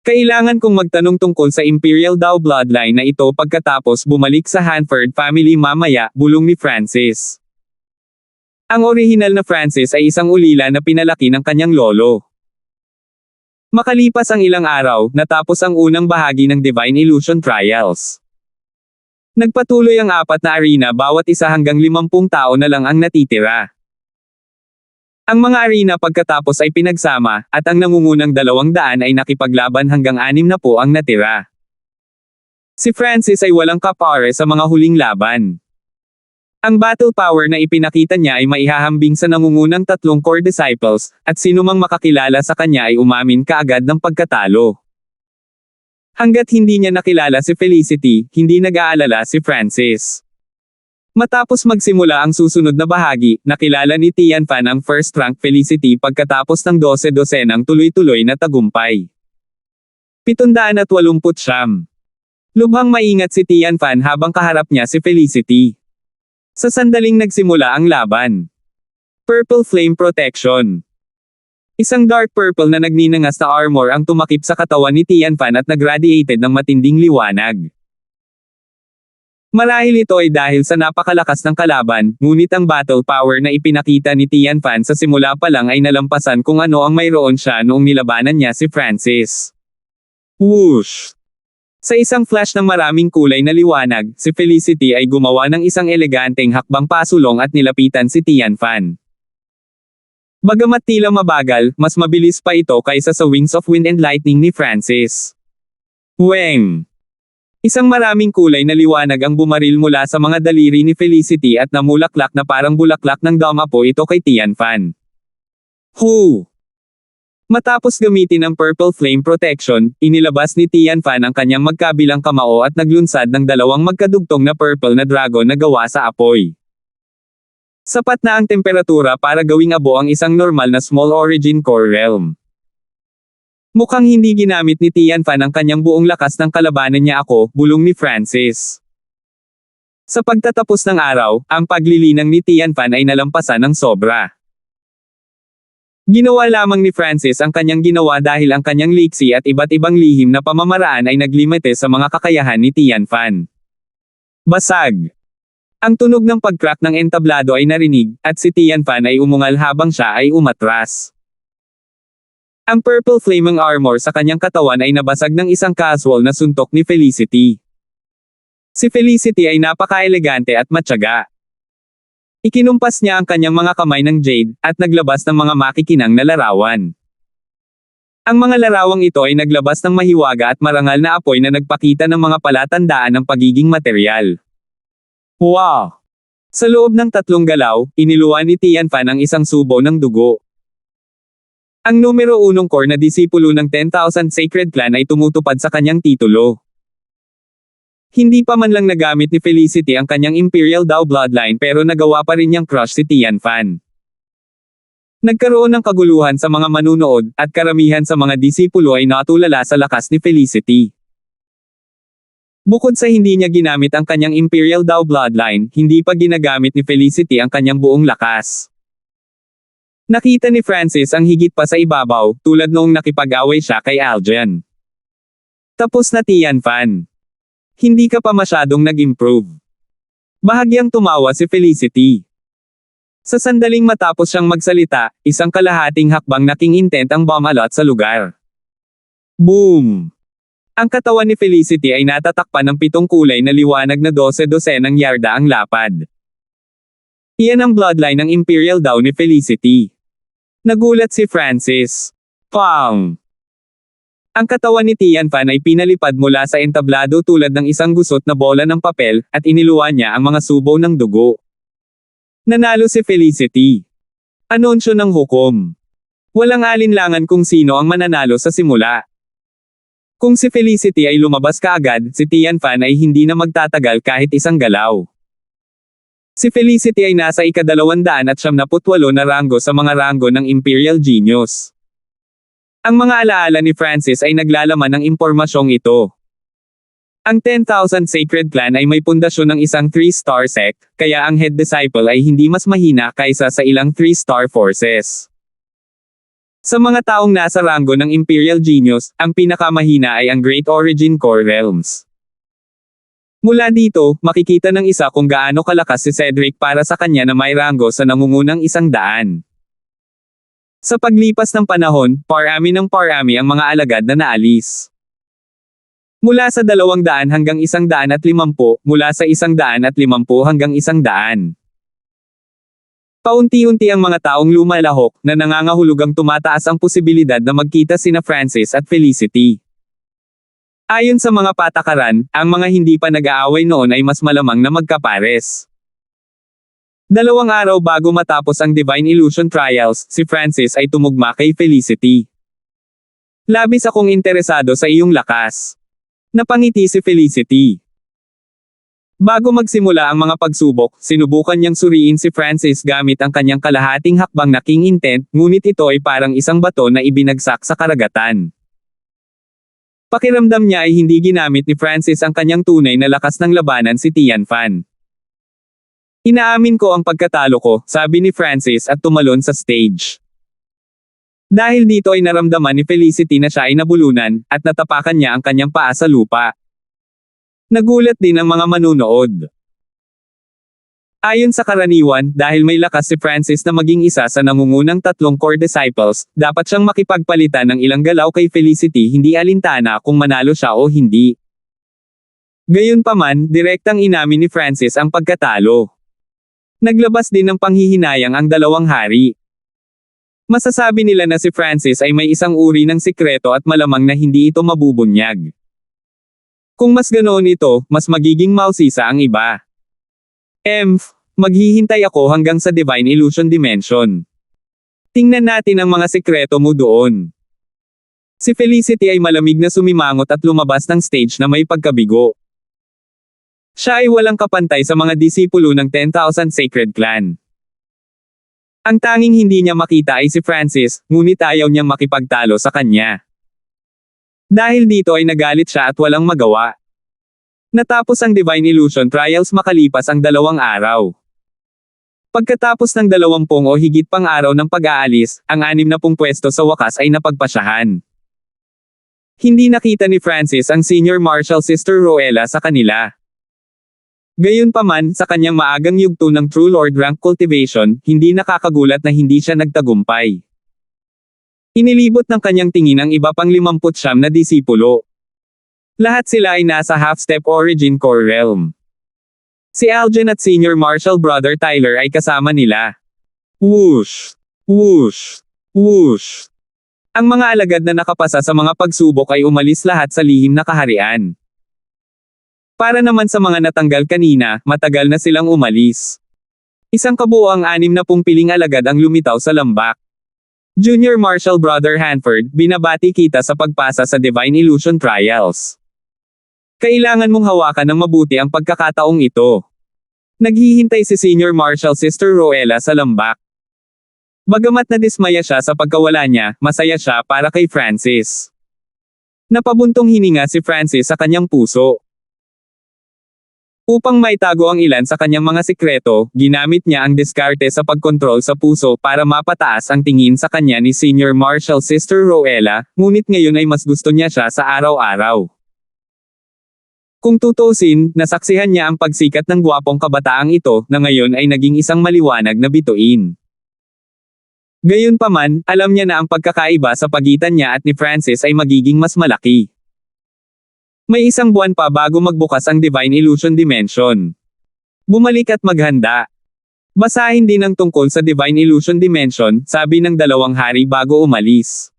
Kailangan kong magtanong tungkol sa Imperial Dao bloodline na ito pagkatapos bumalik sa Hanford family mamaya, bulong ni Francis. Ang orihinal na Francis ay isang ulila na pinalaki ng kanyang lolo. Makalipas ang ilang araw, natapos ang unang bahagi ng Divine Illusion Trials. Nagpatuloy ang 4 na arena, bawat isa hanggang 50 tao na lang ang natitira. Ang mga arena pagkatapos ay pinagsama, at ang nangungunang 200 ay nakipaglaban hanggang 60 ang natira. Si Francis ay walang kapare sa mga huling laban. Ang battle power na ipinakita niya ay maihahambing sa nangungunang 3 core disciples, at sinumang makakilala sa kanya ay umamin kaagad ng pagkatalo. Hanggat hindi niya nakilala si Felicity, hindi nag-aalala si Francis. Matapos magsimula ang susunod na bahagi, nakilala ni Tianfan ang first rank Felicity pagkatapos ng 12 tuloy-tuloy na tagumpay. 789. Lubhang maingat si Tianfan habang kaharap niya si Felicity. Sa sandaling nagsimula ang laban. Purple Flame Protection. Isang dark purple na nagninangas na armor ang tumakip sa katawan ni Tianfan at nagradiated ng matinding liwanag. Marahil ito ay dahil sa napakalakas ng kalaban, ngunit ang battle power na ipinakita ni Tianfan sa simula pa lang ay nalampasan kung ano ang mayroon siya noong nilabanan niya si Francis. Whoosh! Sa isang flash ng maraming kulay na liwanag, si Felicity ay gumawa ng isang eleganteng hakbang pasulong at nilapitan si Tianfan. Bagamat tila mabagal, mas mabilis pa ito kaysa sa Wings of Wind and Lightning ni Francis. Weng! Isang maraming kulay na liwanag ang bumaril mula sa mga daliri ni Felicity at namulaklak na parang bulaklak ng damapo ito kay Tianfan. Hu! Matapos gamitin ang Purple Flame Protection, inilabas ni Tianfan ang kanyang magkabilang kamao at naglunsad ng 2 magkadugtong na purple na dragon na gawa sa apoy. Sapat na ang temperatura para gawing abo ang isang normal na Small Origin Core Realm. Mukhang hindi ginamit ni Tianfan ang kanyang buong lakas ng kalabanan niya ako, bulong ni Francis. Sa pagtatapos ng araw, ang paglilinang ni Tianfan ay nalampasan ng sobra. Ginawa lamang ni Francis ang kanyang ginawa dahil ang kanyang liksi at iba't ibang lihim na pamamaraan ay naglimite sa mga kakayahan ni Tianfan. Basag! Ang tunog ng pag-crack ng entablado ay narinig, at si Tianfan ay umungal habang siya ay umatras. Ang purple flaming armor sa kanyang katawan ay nabasag ng isang casual na suntok ni Felicity. Si Felicity ay napaka-elegante at matyaga. Ikinumpas niya ang kanyang mga kamay ng jade, at naglabas ng mga makikinang na larawan. Ang mga larawang ito ay naglabas ng mahiwaga at marangal na apoy na nagpakita ng mga palatandaan ng pagiging materyal. Wow! Sa loob ng 3 galaw, iniluwan ni Tianfan ang isang subo ng dugo. Ang numero 1 core na disipulo ng 10,000 Sacred Clan ay tumutupad sa kanyang titulo. Hindi pa man lang nagamit ni Felicity ang kanyang Imperial Dao Bloodline pero nagawa pa rin niyang crush si Tianfan. Nagkaroon ng kaguluhan sa mga manunood, at karamihan sa mga disipulo ay natulala sa lakas ni Felicity. Bukod sa hindi niya ginamit ang kanyang Imperial Dao Bloodline, hindi pa ginagamit ni Felicity ang kanyang buong lakas. Nakita ni Francis ang higit pa sa ibabaw, tulad noong nakipag-away siya kay Aljan. Tapos na Tianfan. Hindi ka pa masyadong nag-improve. Bahagyang tumawa si Felicity. Sa sandaling matapos siyang magsalita, isang kalahating hakbang naking intent ang bumalot sa lugar. Boom! Ang katawan ni Felicity ay natatakpan ng 7 kulay na liwanag na 12-12 yarda ang lapad. Iyan ang bloodline ng Imperial Dao ni Felicity. Nagulat si Francis. Pang! Ang katawan ni Tianfan ay pinalipad mula sa entablado tulad ng isang gusot na bola ng papel, at iniluwan niya ang mga subo ng dugo. Nanalo si Felicity. Anunsyo ng hukom. Walang alinlangan kung sino ang mananalo sa simula. Kung si Felicity ay lumabas kaagad, si Tianfan ay hindi na magtatagal kahit isang galaw. Si Felicity ay nasa ika-278 na ranggo sa mga ranggo ng Imperial Genius. Ang mga alaala ni Francis ay naglalaman ng impormasyong ito. Ang 10,000 Sacred Clan ay may pundasyon ng isang 3-star sect, kaya ang head disciple ay hindi mas mahina kaysa sa ilang 3-star forces. Sa mga taong nasa ranggo ng Imperial Genius, ang pinakamahina ay ang Great Origin Core Realms. Mula dito, makikita ng isa kung gaano kalakas si Cedric para sa kanya na may ranggo sa nangungunang 100. Sa paglipas ng panahon, parami ng parami ang mga alagad na naalis. Mula sa 200 hanggang 150, mula sa 150 hanggang 100. Paunti-unti ang mga taong lumalahok na nangangahulugang tumataas ang posibilidad na magkita sina Francis at Felicity. Ayon sa mga patakaran, ang mga hindi pa nag-aaway noon ay mas malamang na magkapares. 2 araw bago matapos ang Divine Illusion Trials, si Francis ay tumugma kay Felicity. Labis akong interesado sa iyong lakas. Napangiti si Felicity. Bago magsimula ang mga pagsubok, sinubukan niyang suriin si Francis gamit ang kanyang kalahating hakbang na king intent, ngunit ito ay parang isang bato na ibinagsak sa karagatan. Pakiramdam niya ay hindi ginamit ni Francis ang kanyang tunay na lakas ng labanan si Tianfan. Inaamin ko ang pagkatalo ko, sabi ni Francis at tumalon sa stage. Dahil dito ay naramdaman ni Felicity na siya ay nabulunan, at natapakan niya ang kanyang paa sa lupa. Nagulat din ang mga manunood. Ayon sa karaniwan, dahil may lakas si Francis na maging isa sa nangungunang 3 core disciples, dapat siyang makipagpalitan ng ilang galaw kay Felicity hindi alintana kung manalo siya o hindi. Gayunpaman, direktang inamin ni Francis ang pagkatalo. Naglabas din ng panghihinayang ang 2 hari. Masasabi nila na si Francis ay may isang uri ng sikreto at malamang na hindi ito mabubunyag. Kung mas ganoon ito, mas magiging mausisa ang iba. Maghihintay ako hanggang sa Divine Illusion Dimension. Tingnan natin ang mga sikreto mo doon. Si Felicity ay malamig na sumimangot at lumabas ng stage na may pagkabigo. Siya ay walang kapantay sa mga disipulo ng 10,000 Sacred Clan. Ang tanging hindi niya makita ay si Francis, ngunit ayaw niyang makipagtalo sa kanya. Dahil dito ay nagalit siya at walang magawa. Natapos ang Divine Illusion Trials makalipas ang 2 araw. Pagkatapos ng 20 o higit pang araw ng pag-aalis, ang 60 pwesto sa wakas ay napagpasyahan. Hindi nakita ni Francis ang Senior Marshal Sister Roella sa kanila. Gayunpaman, sa kanyang maagang yugto ng True Lord rank cultivation, hindi nakakagulat na hindi siya nagtagumpay. Inilibot ng kanyang tingin ang iba pang 59 na disipulo. Lahat sila ay nasa half-step origin core realm. Si Algen at Senior Marshal Brother Tyler ay kasama nila. Whoosh! Whoosh! Whoosh! Ang mga alagad na nakapasa sa mga pagsubok ay umalis lahat sa lihim na kaharian. Para naman sa mga natanggal kanina, matagal na silang umalis. Isang kabuoang 60 piling alagad ang lumitaw sa lambak. Junior Marshal Brother Hanford, binabati kita sa pagpasa sa Divine Illusion Trials. Kailangan mong hawakan ng mabuti ang pagkakataong ito. Naghihintay si Senior Marshal Sister Roella sa lambak. Bagamat nadismaya siya sa pagkawala niya, masaya siya para kay Francis. Napabuntong hininga si Francis sa kanyang puso. Upang maitago ang ilan sa kanyang mga sikreto, ginamit niya ang diskarte sa pagkontrol sa puso para mapataas ang tingin sa kanya ni Senior Marshal Sister Roella, ngunit ngayon ay mas gusto niya siya sa araw-araw. Kung tutuusin, nasaksihan niya ang pagsikat ng gwapong kabataang ito na ngayon ay naging isang maliwanag na bituin. Gayunpaman, alam niya na ang pagkakaiba sa pagitan niya at ni Francis ay magiging mas malaki. May 1 buwan pa bago magbukas ang Divine Illusion Dimension. Bumalik at maghanda. Basahin din ang tungkol sa Divine Illusion Dimension, sabi ng 2 hari bago umalis.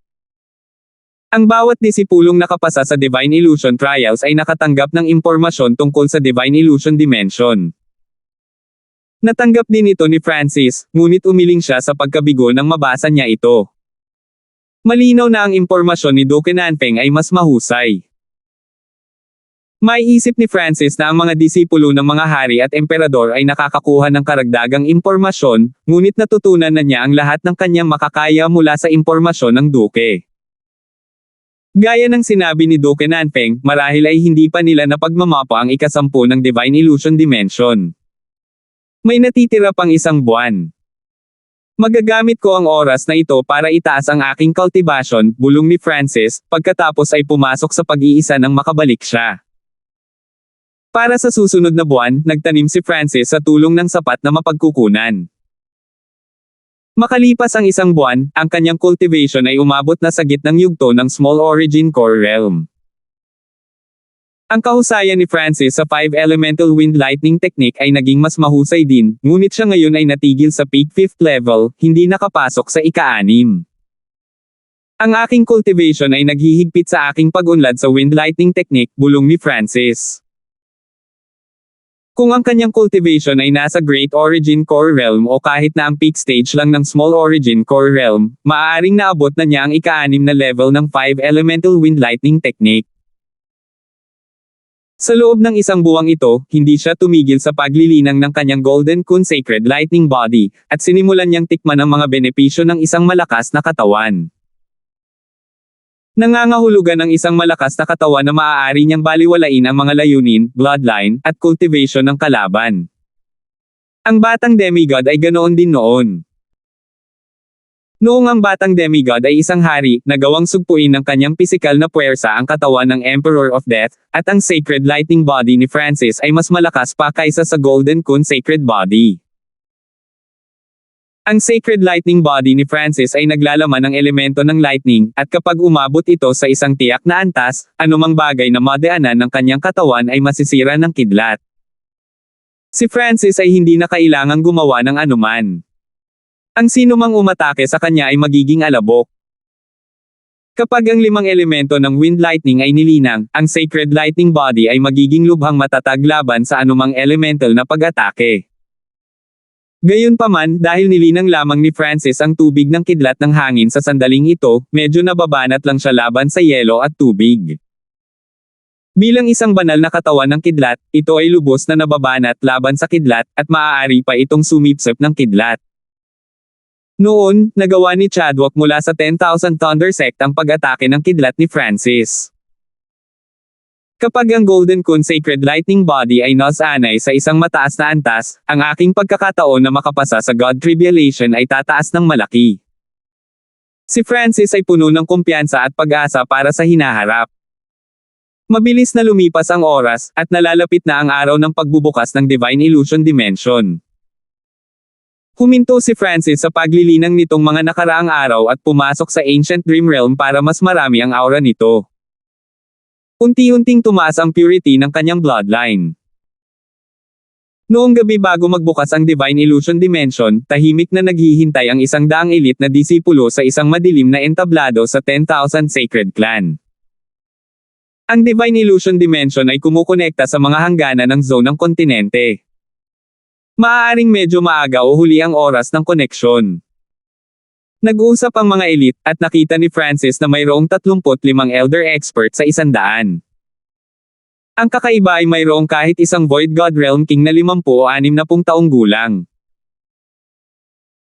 Ang bawat disipulong nakapasa sa Divine Illusion Trials ay nakatanggap ng impormasyon tungkol sa Divine Illusion Dimension. Natanggap din ito ni Francis, ngunit umiling siya sa pagkabigo nang mabasa niya ito. Malinaw na ang impormasyon ni Duke Nanfeng ay mas mahusay. Maiisip ni Francis na ang mga disipulo ng mga hari at emperador ay nakakakuha ng karagdagang impormasyon, ngunit natutunan na niya ang lahat ng kanyang makakaya mula sa impormasyon ng Duke. Gaya ng sinabi ni Duke Nanfeng, marahil ay hindi pa nila napagmamapa ang ika-10 ng Divine Illusion Dimension. May natitira pang 1 buwan. Magagamit ko ang oras na ito para itaas ang aking cultivation, bulong ni Francis, pagkatapos ay pumasok sa pag-iisa nang makabalik siya. Para sa susunod na buwan, nagtanim si Francis sa tulong ng sapat na mapagkukunan. Makalipas ang isang buwan, ang kanyang cultivation ay umabot na sa gitnang yugto ng Small Origin Core Realm. Ang kahusayan ni Francis sa 5 Elemental Wind Lightning Technique ay naging mas mahusay din, ngunit siya ngayon ay natigil sa peak 5th level, hindi nakapasok sa ika-6. Ang aking cultivation ay naghihigpit sa aking pag-unlad sa Wind Lightning Technique, bulong ni Francis. Kung ang kanyang cultivation ay nasa Great Origin Core Realm o kahit na ang peak stage lang ng Small Origin Core Realm, maaaring naabot na niya ang ika-6 na level ng 5 Elemental Wind Lightning Technique. Sa loob ng isang buwang ito, hindi siya tumigil sa paglilinang ng kanyang Golden Kun Sacred Lightning Body, at sinimulan niyang tikman ang mga benepisyo ng isang malakas na katawan. Nangangahulugan ng isang malakas na katawan na maaari niyang baliwalain ang mga layunin, bloodline, at cultivation ng kalaban. Ang batang demigod ay ganoon din noon. Noong ang batang demigod ay isang hari, nagawang sugpuin ng kanyang pisikal na puwersa ang katawan ng Emperor of Death, at ang Sacred Lightning Body ni Francis ay mas malakas pa kaysa sa Golden Kun Sacred Body. Ang Sacred Lightning Body ni Francis ay naglalaman ng elemento ng lightning, at kapag umabot ito sa isang tiyak na antas, anumang bagay na madaanan ng kanyang katawan ay masisira ng kidlat. Si Francis ay hindi na kailangang gumawa ng anuman. Ang sinumang umatake sa kanya ay magiging alabok. Kapag ang 5 elemento ng Wind Lightning ay nilinang, ang Sacred Lightning Body ay magiging lubhang matatag laban sa anumang elemental na pag-atake. Gayunpaman, dahil nilinang lamang ni Francis ang tubig ng kidlat ng hangin sa sandaling ito, medyo nababanat lang siya laban sa yelo at tubig. Bilang isang banal na katawan ng kidlat, ito ay lubos na nababanat laban sa kidlat, at maaari pa itong sumipsip ng kidlat. Noon, nagawa ni Chadwick mula sa 10,000 Thunder Sect ang pag-atake ng kidlat ni Francis. Kapag ang Golden Kun Sacred Lightning Body ay nasanay sa isang mataas na antas, ang aking pagkakataon na makapasa sa God Tribulation ay tataas ng malaki. Si Francis ay puno ng kumpiyansa at pag-asa para sa hinaharap. Mabilis na lumipas ang oras, at nalalapit na ang araw ng pagbubukas ng Divine Illusion Dimension. Huminto si Francis sa paglilinang nitong mga nakaraang araw at pumasok sa Ancient Dream Realm para mas marami ang aura nito. Unti-unting tumaas ang purity ng kanyang bloodline. Noong gabi bago magbukas ang Divine Illusion Dimension, tahimik na naghihintay ang 100 elite na disipulo sa isang madilim na entablado sa 10,000 Sacred Clan. Ang Divine Illusion Dimension ay kumukonekta sa mga hangganan ng zone ng kontinente. Maaaring medyo maaga o huli ang oras ng koneksyon. Nag-uusap ang mga elite, at nakita ni Francis na mayroong 35 elder expert sa 100. Ang kakaiba ay mayroong kahit isang Void God Realm King na 50 o 60 taong gulang.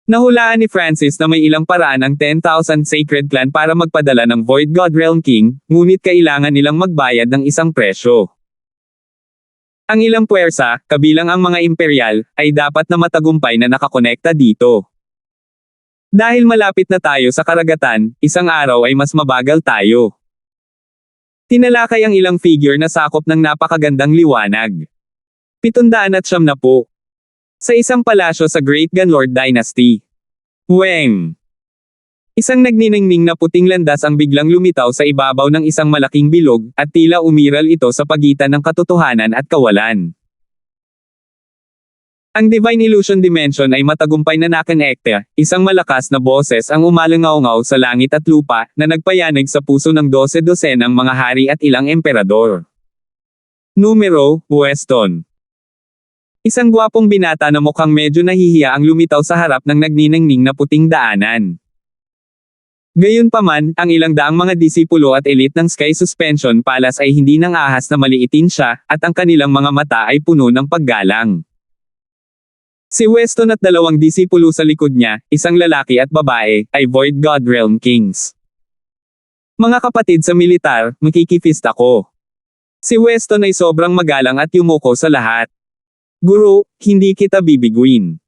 Nahulaan ni Francis na may ilang paraan ang 10,000 Sacred Clan para magpadala ng Void God Realm King, ngunit kailangan nilang magbayad ng isang presyo. Ang ilang puwersa, kabilang ang mga imperial, ay dapat na matagumpay na nakakonekta dito. Dahil malapit na tayo sa karagatan, isang araw ay mas mabagal tayo. Tinalakay ang ilang figure na sakop ng napakagandang liwanag. 790 po. Sa isang palasyo sa Great Gunlord Dynasty. Weng. Isang nagniningning na puting landas ang biglang lumitaw sa ibabaw ng isang malaking bilog, at tila umiral ito sa pagitan ng katotohanan at kawalan. Ang Divine Illusion Dimension ay matagumpay na nakonekta, isang malakas na boses ang umalangaw-ngaw sa langit at lupa, na nagpayanig sa puso ng 12 ng mga hari at ilang emperador. Numero, Weston. Isang gwapong binata na mukhang medyo nahihiya ang lumitaw sa harap ng nagniningning na puting daanan. Gayunpaman, ang ilang daang mga disipulo at elite ng Sky Suspension Palace ay hindi nang ahas na maliitin siya, at ang kanilang mga mata ay puno ng paggalang. Si Weston at 2 disipulo sa likod niya, isang lalaki at babae, ay Void God Realm Kings. Mga kapatid sa militar, makikifist ako. Si Weston ay sobrang magalang at yumuko sa lahat. Guru, hindi kita bibiguin.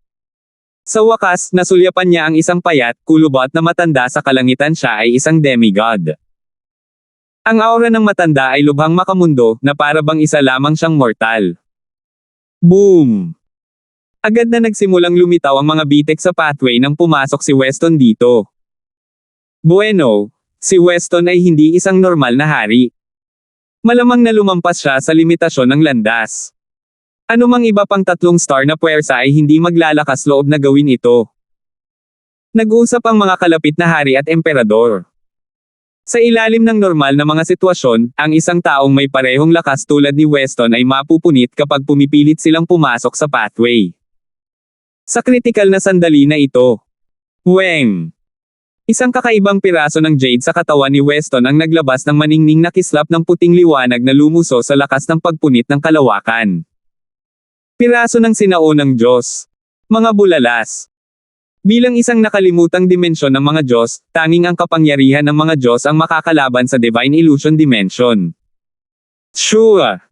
Sa wakas, nasulyapan niya ang isang payat, kulubot na matanda sa kalangitan siya ay isang demigod. Ang aura ng matanda ay lubhang makamundo, na para bang isa lamang siyang mortal. Boom! Agad na nagsimulang lumitaw ang mga bitek sa pathway nang pumasok si Weston dito. Bueno, si Weston ay hindi isang normal na hari. Malamang na lumampas siya sa limitasyon ng landas. Anumang iba pang 3 star na puwersa ay hindi maglalakas loob na gawin ito. Nag-uusap ang mga kalapit na hari at emperador. Sa ilalim ng normal na mga sitwasyon, ang isang taong may parehong lakas tulad ni Weston ay mapupunit kapag pumipilit silang pumasok sa pathway. Sa kritikal na sandali na ito, Weng! Isang kakaibang piraso ng jade sa katawan ni Weston ang naglabas ng maningning na kislap ng puting liwanag na lumuso sa lakas ng pagpunit ng kalawakan. Piraso ng sinaunang Diyos. Mga bulalas. Bilang isang nakalimutang dimensyon ng mga Diyos, tanging ang kapangyarihan ng mga Diyos ang makakalaban sa Divine Illusion Dimension. Sure!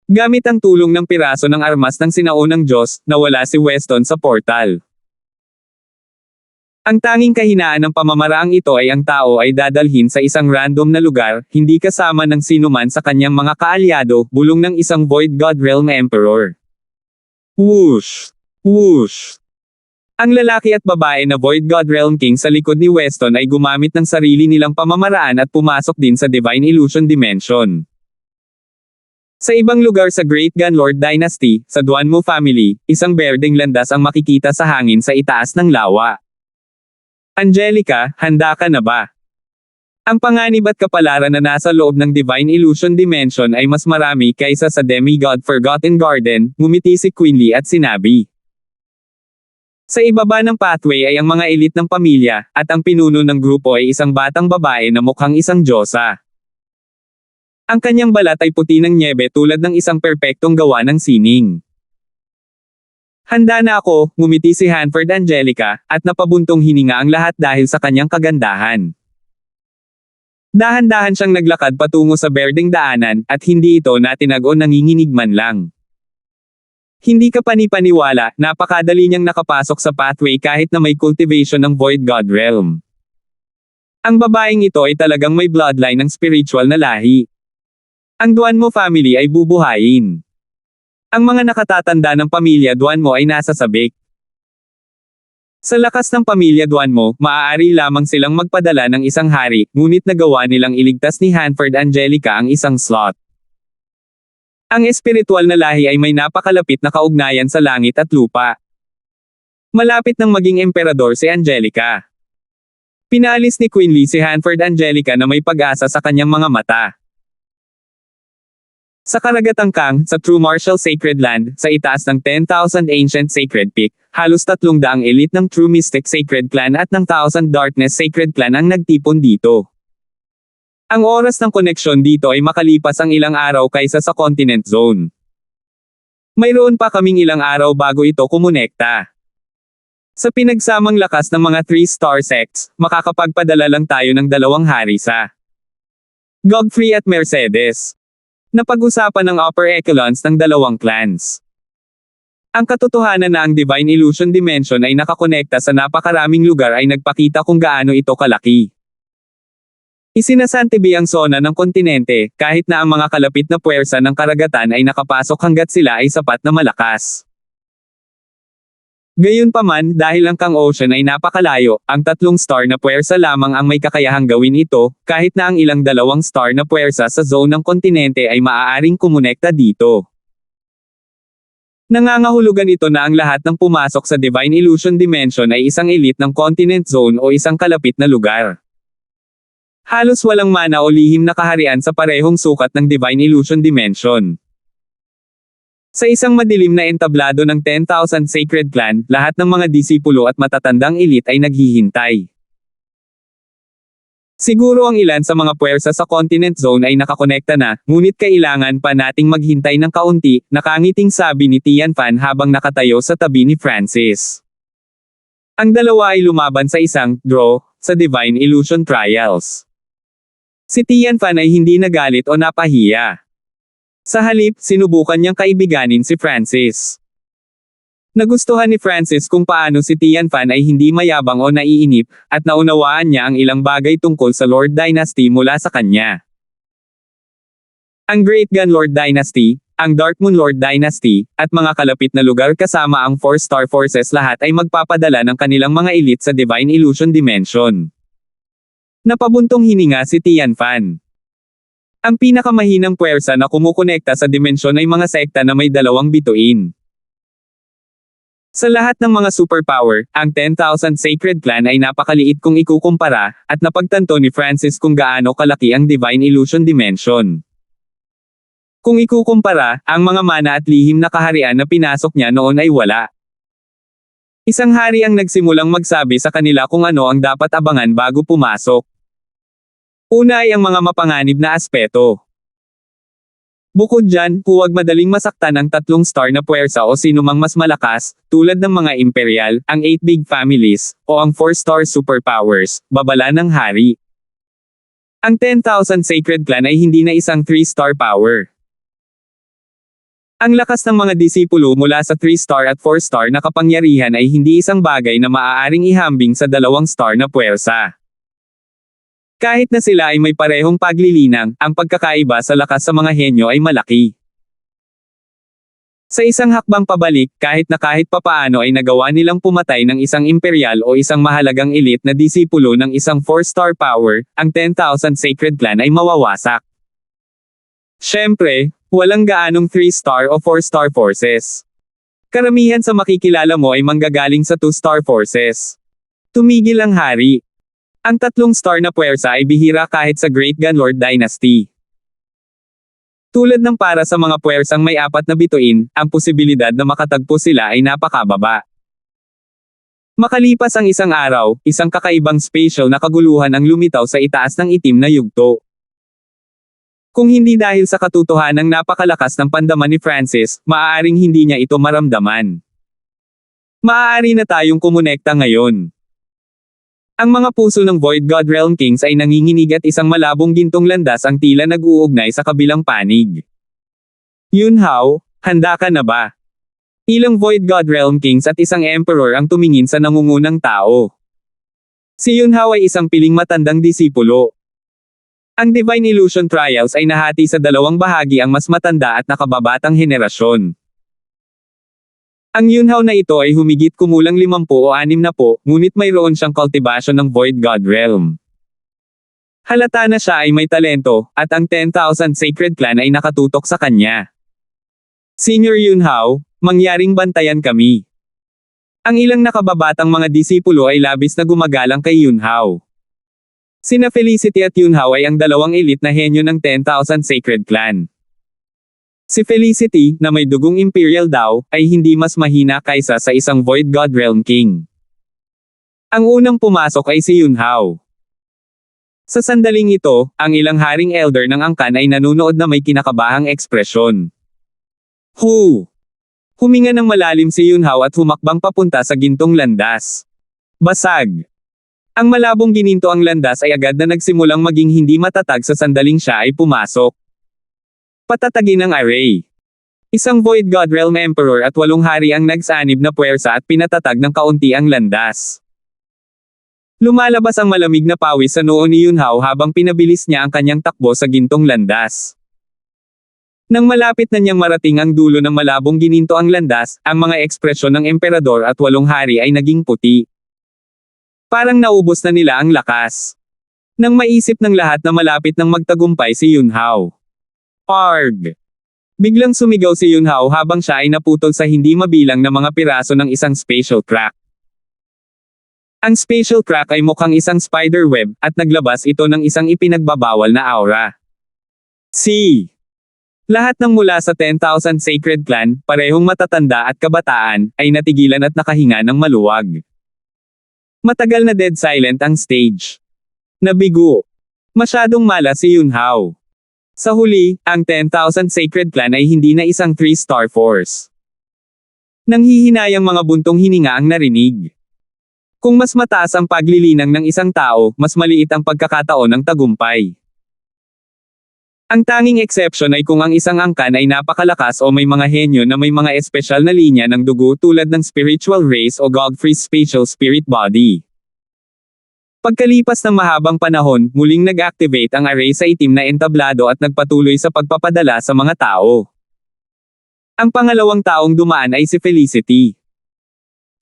Gamit ang tulong ng piraso ng armas ng sinaunang Diyos, nawala si Weston sa portal. Ang tanging kahinaan ng pamamaraang ito ay ang tao ay dadalhin sa isang random na lugar, hindi kasama ng sinuman sa kanyang mga kaalyado, bulong ng isang Void God Realm Emperor. Whoosh! Whoosh! Ang lalaki at babae na Void God Realm King sa likod ni Weston ay gumamit ng sarili nilang pamamaraan at pumasok din sa Divine Illusion Dimension. Sa ibang lugar sa Great Gunlord Dynasty, sa Duanmo family, isang berdeng landas ang makikita sa hangin sa itaas ng lawa. Angelica, handa ka na ba? Ang panganib at kapalaran na nasa loob ng Divine Illusion Dimension ay mas marami kaysa sa Demigod Forgotten Garden, ngumiti si Quinley at sinabi. Sa ibaba ng pathway ay ang mga elite ng pamilya, at ang pinuno ng grupo ay isang batang babae na mukhang isang diyosa. Ang kanyang balat ay puti ng nyebe tulad ng isang perpektong gawa ng sining. Handa na ako, ngumiti si Hanford Angelica, at napabuntong hininga ang lahat dahil sa kanyang kagandahan. Dahan-dahan siyang naglakad patungo sa berdeng daanan, at hindi ito natinag o nanginginig man lang. Hindi ka panipaniwala, napakadali niyang nakapasok sa pathway kahit na may cultivation ng Void God Realm. Ang babaeng ito ay talagang may bloodline ng spiritual na lahi. Ang Duanmo family ay bubuhayin. Ang mga nakatatanda ng pamilya Duanmo ay nasa sabik. Sa lakas ng pamilya Duanmo, maaari lamang silang magpadala ng isang hari, ngunit nagawa nilang iligtas ni Hanford Angelica ang isang slot. Ang espiritual na lahi ay may napakalapit na kaugnayan sa langit at lupa. Malapit nang maging emperador si Angelica. Pinaalis ni Quinley si Hanford Angelica na may pag-asa sa kanyang mga mata. Sa karagatang Kang, sa True Martial Sacred Land, sa itaas ng 10,000 Ancient Sacred Peak, halos 300 elite ng True Mystic Sacred Clan at ng 1,000 Darkness Sacred Clan ang nagtipon dito. Ang oras ng koneksyon dito ay makalipas ang ilang araw kaysa sa Continent Zone. Mayroon pa kaming ilang araw bago ito kumonekta. Sa pinagsamang lakas ng mga 3-star sects, makakapagpadala lang tayo ng 2 hari sa Godfrey at Mercedes. Napag-usapan ng upper echelons ng 2 clans. Ang katotohanan na ang Divine Illusion Dimension ay nakakonekta sa napakaraming lugar ay nagpakita kung gaano ito kalaki. Isinasantibi ang zona ng kontinente, kahit na ang mga kalapit na puwersa ng karagatan ay nakapasok hanggat sila ay sapat na malakas. Gayunpaman, dahil ang Kang Ocean ay napakalayo, ang 3 star na puwersa lamang ang may kakayahang gawin ito, kahit na ang ilang 2 star na puwersa sa zone ng kontinente ay maaaring kumonekta dito. Nangangahulugan ito na ang lahat ng pumasok sa Divine Illusion Dimension ay isang elite ng Continent Zone o isang kalapit na lugar. Halos walang mana o lihim na kaharian sa parehong sukat ng Divine Illusion Dimension. Sa isang madilim na entablado ng 10,000 Sacred Clan, lahat ng mga disipulo at matatandang elite ay naghihintay. Siguro ang ilan sa mga puwersa sa Continent Zone ay nakakonekta na, ngunit kailangan pa nating maghintay ng kaunti, nakangiting sabi ni Tian Fan habang nakatayo sa tabi ni Francis. Ang dalawa ay lumaban sa isang draw sa Divine Illusion Trials. Si Tian Fan ay hindi nagalit o napahiya. Sa halip, sinubukan niyang kaibiganin si Francis. Nagustuhan ni Francis kung paano si Tian Fan ay hindi mayabang o naiinip, at naunawaan niya ang ilang bagay tungkol sa Lord Dynasty mula sa kanya. Ang Great Gunlord Dynasty, ang Dark Moon Lord Dynasty, at mga kalapit na lugar kasama ang 4-star forces lahat ay magpapadala ng kanilang mga elite sa Divine Illusion Dimension. Napabuntong hininga si Tianfan. Ang pinakamahinang puwersa na kumukonekta sa dimensyon ay mga sekta na may dalawang bituin. Sa lahat ng mga superpower, ang 10,000 Sacred Clan ay napakaliit kung ikukumpara, at napagtanto ni Francis kung gaano kalaki ang Divine Illusion Dimension. Kung ikukumpara, ang mga mana at lihim na kaharian na pinasok niya noon ay wala. Isang hari ang nagsimulang magsabi sa kanila kung ano ang dapat abangan bago pumasok. Una ay ang mga mapanganib na aspeto. Bukod dyan, huwag madaling masaktan ang 3-star na puwersa o sinumang mas malakas, tulad ng mga imperial, ang 8 big families, o ang 4-star superpowers, babala ng hari. Ang 10,000 Sacred Clan ay hindi na isang 3-star power. Ang lakas ng mga disipulo mula sa 3-star at 4-star na kapangyarihan ay hindi isang bagay na maaaring ihambing sa 2-star na puwersa. Kahit na sila ay may parehong paglilinang, ang pagkakaiba sa lakas sa mga henyo ay malaki. Sa isang hakbang pabalik, kahit papaano ay nagawa nilang pumatay ng isang imperial o isang mahalagang elite na disipulo ng isang 4-star power, ang 10,000 Sacred Clan ay mawawasak. Siyempre, walang gaanong 3-star o 4-star forces. Karamihan sa makikilala mo ay manggagaling sa 2-star forces. Tumigil ang hari. Ang 3-star na puwersa ay bihira kahit sa Great Gunlord Dynasty. Tulad ng para sa mga puwersang may 4 na bituin, ang posibilidad na makatagpo sila ay napakababa. Makalipas ang isang araw, isang kakaibang spatial na kaguluhan ang lumitaw sa itaas ng itim na yugto. Kung hindi dahil sa katotohanang napakalakas ng pandaman ni Francis, maaaring hindi niya ito maramdaman. Maaari na tayong kumonekta ngayon. Ang mga puso ng Void God Realm Kings ay nanginginig at isang malabong gintong landas ang tila nag-uugnay sa kabilang panig. Yunhao, handa ka na ba? Ilang Void God Realm Kings at isang Emperor ang tumingin sa nangungunang tao. Si Yunhao ay isang piling matandang disipulo. Ang Divine Illusion Trials ay nahati sa 2 bahagi, ang mas matanda at nakababatang henerasyon. Ang Yunhao na ito ay humigit kumulang 50 o 60, ngunit mayroon siyang cultivation ng Void God Realm. Halata na siya ay may talento, at ang 10,000 Sacred Clan ay nakatutok sa kanya. Senior Yunhao, mangyaring bantayan kami. Ang ilang nakababatang mga disipulo ay labis na gumagalang kay Yunhao. Sina Felicity at Yunhao ay ang 2 elite na henyo ng 10,000 Sacred Clan. Si Felicity, na may dugong imperial daw, ay hindi mas mahina kaysa sa isang Void God Realm King. Ang unang pumasok ay si Yunhao. Sa sandaling ito, ang ilang haring elder ng angkan ay nanunood na may kinakabahang ekspresyon. Huminga ng malalim si Yunhao at humakbang papunta sa gintong landas. Basag. Ang malabong gininto ang landas ay agad na nagsimulang maging hindi matatag sa sandaling siya ay pumasok. Patatagin ang array. Isang Void God Realm Emperor at 8 hari ang nagsanib na puwersa at pinatatag ng kaunti ang landas. Lumalabas ang malamig na pawis sa noo ni Yunhao habang pinabilis niya ang kanyang takbo sa gintong landas. Nang malapit na niyang marating ang dulo ng malabong gininto ang landas, ang mga ekspresyon ng emperador at 8 hari ay naging puti. Parang naubos na nila ang lakas. Nang maisip ng lahat na malapit nang magtagumpay si Yunhao. Arg! Biglang sumigaw si Yunhao habang siya ay naputol sa hindi mabilang na mga piraso ng isang spatial crack. Ang spatial crack ay mukhang isang spider web, at naglabas ito ng isang ipinagbabawal na aura. Lahat ng mula sa 10,000 Sacred Clan, parehong matatanda at kabataan, ay natigilan at nakahinga ng maluwag. Matagal na dead silent ang stage. Nabigo. Masyadong malas si Yunhao. Sa huli, ang 10,000 Sacred Clan ay hindi na isang 3-star force. Nanghihinayang mga buntong hininga ang narinig. Kung mas mataas ang paglilinang ng isang tao, mas maliit ang pagkakataon ng tagumpay. Ang tanging exception ay kung ang isang angkan ay napakalakas o may mga henyo na may mga espesyal na linya ng dugo tulad ng spiritual race o Godfrey's spatial spirit body. Pagkalipas ng mahabang panahon, muling nag-activate ang array sa itim na entablado at nagpatuloy sa pagpapadala sa mga tao. Ang pangalawang taong dumaan ay si Felicity.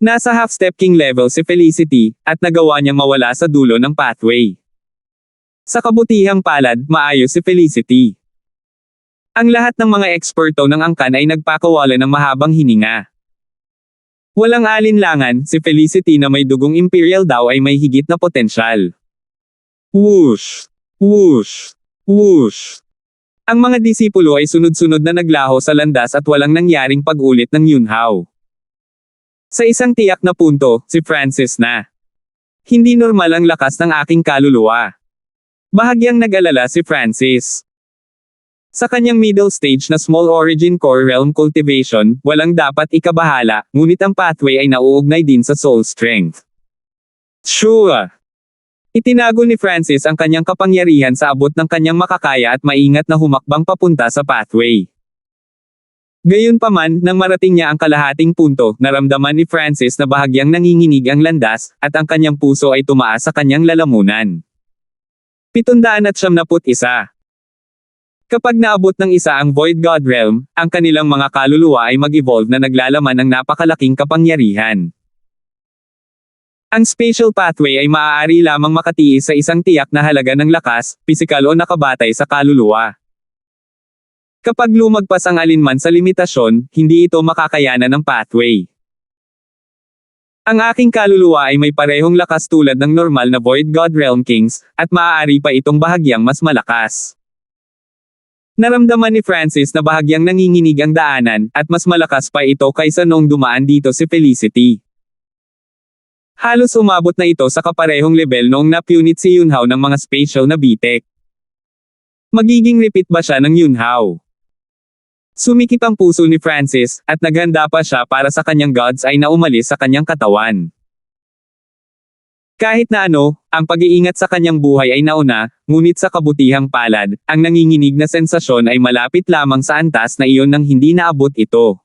Nasa half-step king level si Felicity, at nagawa niyang mawala sa dulo ng pathway. Sa kabutihang palad, maayos si Felicity. Ang lahat ng mga eksperto ng angkan ay nagpakawala ng mahabang hininga. Walang alinlangan, si Felicity na may dugong imperial daw ay may higit na potensyal. Whoosh! Whoosh! Whoosh! Ang mga disipulo ay sunod-sunod na naglaho sa landas at walang nangyaring pag-ulit ng Yunhao. Sa isang tiyak na punto, si Francis na. Hindi normal ang lakas ng aking kaluluwa. Bahagyang nag-alala si Francis. Sa kanyang middle stage na Small Origin Core Realm Cultivation, walang dapat ikabahala, ngunit ang pathway ay nauugnay din sa Soul Strength. Sure! Itinago ni Francis ang kanyang kapangyarihan sa abot ng kanyang makakaya at maingat na humakbang papunta sa pathway. Gayunpaman, nang marating niya ang kalahating punto, naramdaman ni Francis na bahagyang nanginginig ang landas, at ang kanyang puso ay tumaas sa kanyang lalamunan. 771. Kapag naabot ng isa ang Void God Realm, ang kanilang mga kaluluwa ay mag-evolve na naglalaman ng napakalaking kapangyarihan. Ang spatial pathway ay maaari lamang makatiis sa isang tiyak na halaga ng lakas, pisikal o nakabatay sa kaluluwa. Kapag lumagpas ang alinman sa limitasyon, hindi ito makakayanan ng pathway. Ang aking kaluluwa ay may parehong lakas tulad ng normal na Void God Realm Kings, at maaari pa itong bahagyang mas malakas. Naramdaman ni Francis na bahagyang nanginginig ang daanan, at mas malakas pa ito kaysa noong dumaan dito si Felicity. Halos umabot na ito sa kaparehong level noong napunit si Yunhao ng mga spatial na bitek. Magiging repeat ba siya ng Yunhao? Sumikip ang puso ni Francis, at naghanda pa siya para sa kanyang gods ay na umalis sa kanyang katawan. Kahit na ano, ang pag-iingat sa kanyang buhay ay nauna, ngunit sa kabutihang palad, ang nanginginig na sensasyon ay malapit lamang sa antas na iyon nang hindi naabot ito.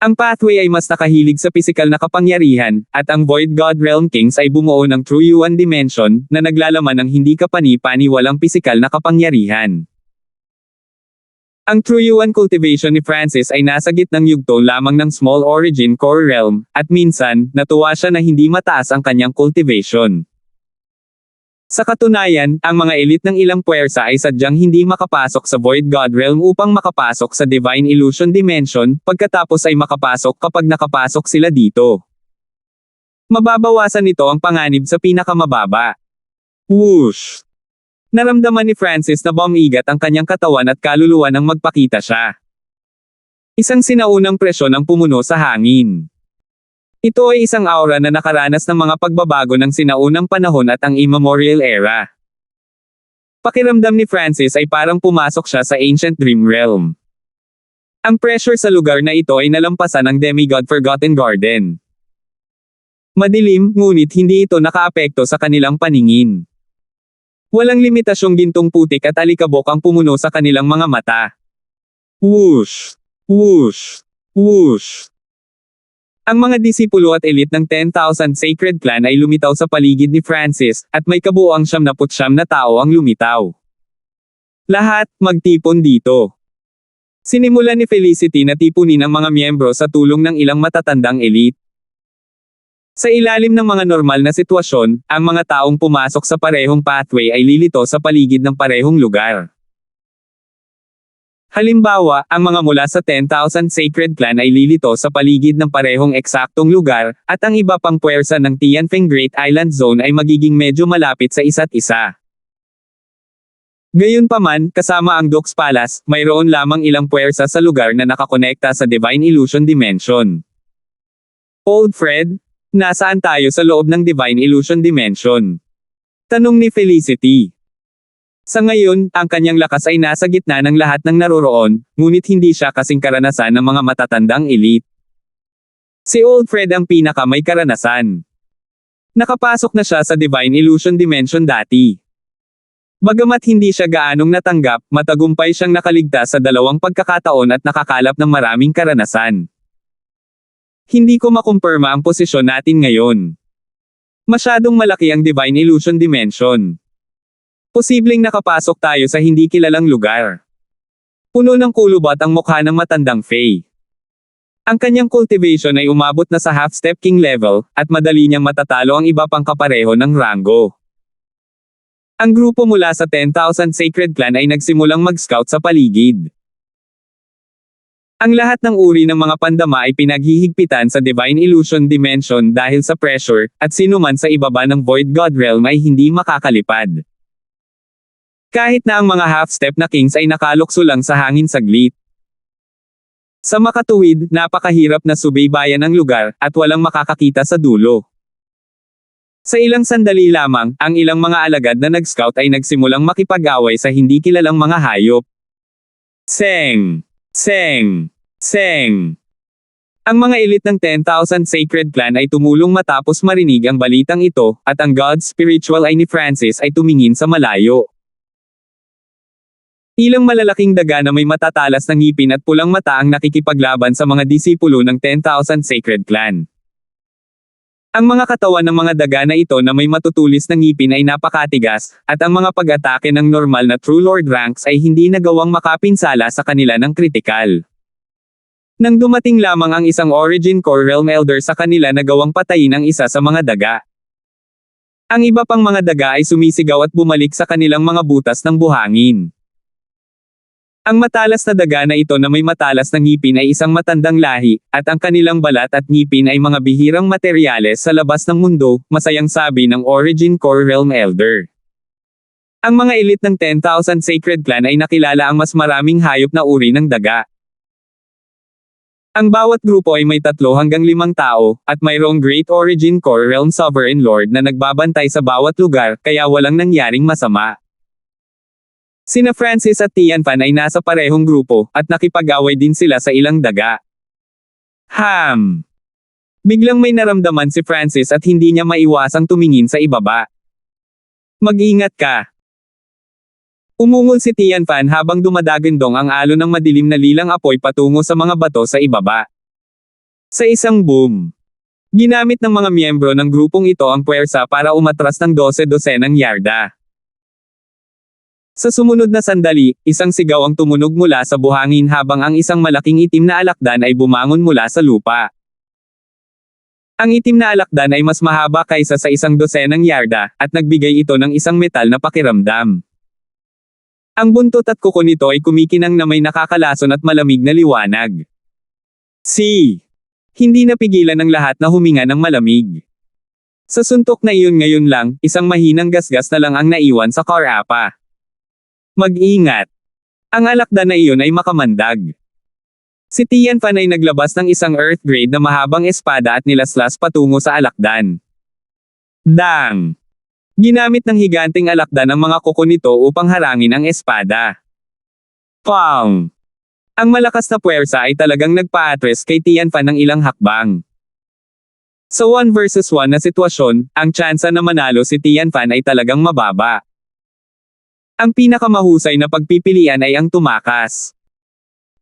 Ang pathway ay mas nakahilig sa pisikal na kapangyarihan, at ang Void God Realm Kings ay bumuo ng True Yuan Dimension, na naglalaman ng hindi kapani-pani walang pisikal na kapangyarihan. Ang True Yuan cultivation ni Francis ay nasa gitnang yugto lamang ng Small Origin Core Realm, at minsan, natuwa siya na hindi mataas ang kanyang cultivation. Sa katunayan, ang mga elite ng ilang puwersa ay sadyang hindi makapasok sa Void God Realm upang makapasok sa Divine Illusion Dimension, pagkatapos ay makapasok kapag nakapasok sila dito. Mababawasan nito ang panganib sa pinakamababa. Whoosh! Naramdaman ni Francis na bumigat ang kanyang katawan at kaluluwa nang magpakita siya. Isang sinaunang presyon ang pumuno sa hangin. Ito ay isang aura na nakaranas ng mga pagbabago ng sinaunang panahon at ang immemorial era. Pakiramdam ni Francis ay parang pumasok siya sa Ancient Dream Realm. Ang pressure sa lugar na ito ay nalampasan ng Demigod Forgotten Garden. Madilim, ngunit hindi ito nakaapekto sa kanilang paningin. Walang limitasyong gintong putik at alikabok ang pumuno sa kanilang mga mata. Whoosh! Whoosh! Whoosh! Ang mga disipulo at elite ng 10,000 Sacred Clan ay lumitaw sa paligid ni Francis, at may kabuuang 79 na tao ang lumitaw. Lahat, magtipon dito. Sinimulan ni Felicity na tipunin ang mga miyembro sa tulong ng ilang matatandang elite. Sa ilalim ng mga normal na sitwasyon, ang mga taong pumasok sa parehong pathway ay lilito sa paligid ng parehong lugar. Halimbawa, ang mga mula sa 10,000 Sacred Clan ay lilito sa paligid ng parehong eksaktong lugar, at ang iba pang puwersa ng Tianfeng Great Island Zone ay magiging medyo malapit sa isa't isa. Gayunpaman, kasama ang Dux Palace, mayroon lamang ilang puwersa sa lugar na nakakonekta sa Divine Illusion Dimension. Old Fred, nasaan tayo sa loob ng Divine Illusion Dimension? Tanong ni Felicity. Sa ngayon, ang kanyang lakas ay nasa gitna ng lahat ng naroroon, ngunit hindi siya kasing karanasan ng mga matatandang elite. Si Old Fred ang pinaka may karanasan. Nakapasok na siya sa Divine Illusion Dimension dati. Bagamat hindi siya gaanong natanggap, matagumpay siyang nakaligtas sa 2 pagkakataon at nakakalap ng maraming karanasan. Hindi ko makumpirma ang posisyon natin ngayon. Masyadong malaki ang Divine Illusion Dimension. Posibleng nakapasok tayo sa hindi kilalang lugar. Puno ng kulubot ang mukha ng matandang Fae. Ang kanyang cultivation ay umabot na sa half-step king level, at madali niyang matatalo ang iba pang kapareho ng rango. Ang grupo mula sa 10,000 Sacred Clan ay nagsimulang mag-scout sa paligid. Ang lahat ng uri ng mga pandama ay pinaghihigpitan sa Divine Illusion Dimension dahil sa pressure, at sinuman sa ibaba ng Void God Realm ay hindi makakalipad. Kahit na ang mga half-step na kings ay nakalukso lang sa hangin saglit. Sa makatuwid, napakahirap na subaybayan ang lugar, at walang makakakita sa dulo. Sa ilang sandali lamang, ang ilang mga alagad na nag-scout ay nagsimulang makipag-away sa hindi kilalang mga hayop. Seng! Seng! Seng! Ang mga elite ng 10,000 Sacred Clan ay tumulong matapos marinig ang balitang ito, at ang God Spiritual Eye ni Francis ay tumingin sa malayo. Ilang malalaking daga na may matatalas na ngipin at pulang mata ang nakikipaglaban sa mga disipulo ng 10,000 Sacred Clan. Ang mga katawan ng mga daga na ito na may matutulis na ngipin ay napakatigas, at ang mga pag-atake ng normal na True Lord ranks ay hindi nagawang makapinsala sa kanila ng kritikal. Nang dumating lamang ang isang Origin Core Realm Elder sa kanila na gawang patayin ang isa sa mga daga. Ang iba pang mga daga ay sumisigaw at bumalik sa kanilang mga butas ng buhangin. Ang matalas na daga na ito na may matalas na ngipin ay isang matandang lahi, at ang kanilang balat at ngipin ay mga bihirang materyales sa labas ng mundo, masayang sabi ng Origin Core Realm Elder. Ang mga elite ng 10,000 Sacred Clan ay nakilala ang mas maraming hayop na uri ng daga. Ang bawat grupo ay may 3 hanggang 5 tao, at mayroong Great Origin Core Realm Sovereign Lord na nagbabantay sa bawat lugar, kaya walang nangyaring masama. Sina Francis at Tianfan ay nasa parehong grupo, at nakipag-away din sila sa ilang daga. Biglang may naramdaman si Francis at hindi niya maiwasang tumingin sa ibaba. Mag-ingat ka! Umungol si Tianfan habang dumadagandong ang alon ng madilim na lilang apoy patungo sa mga bato sa ibaba. Sa isang boom, ginamit ng mga miyembro ng grupong ito ang puwersa para umatras ng 12-dosenang yarda. Sa sumunod na sandali, isang sigaw ang tumunog mula sa buhangin habang ang isang malaking itim na alakdan ay bumangon mula sa lupa. Ang itim na alakdan ay mas mahaba kaysa sa 1 dosenang yarda, at nagbigay ito ng isang metal na pakiramdam. Ang buntot at kuko nito ay kumikinang na may nakakalason at malamig na liwanag. Hindi napigilan ng lahat na huminga ng malamig. Sa suntok na iyon ngayon lang, isang mahinang gasgas na lang ang naiwan sa Karapa. Mag-ingat! Ang alakdan na iyon ay makamandag. Si Tianfan ay naglabas ng isang Earth Grade na mahabang espada at nilaslas patungo sa alakdan. Dang! Ginamit ng higanting alakdan ang mga kuko nito upang harangin ang espada. Pang! Ang malakas na puwersa ay talagang nagpa-atres kay Tianfan ng ilang hakbang. Sa 1 versus 1 na sitwasyon, ang tsansa na manalo si Tianfan ay talagang mababa. Ang pinakamahusay na pagpipilian ay ang tumakas.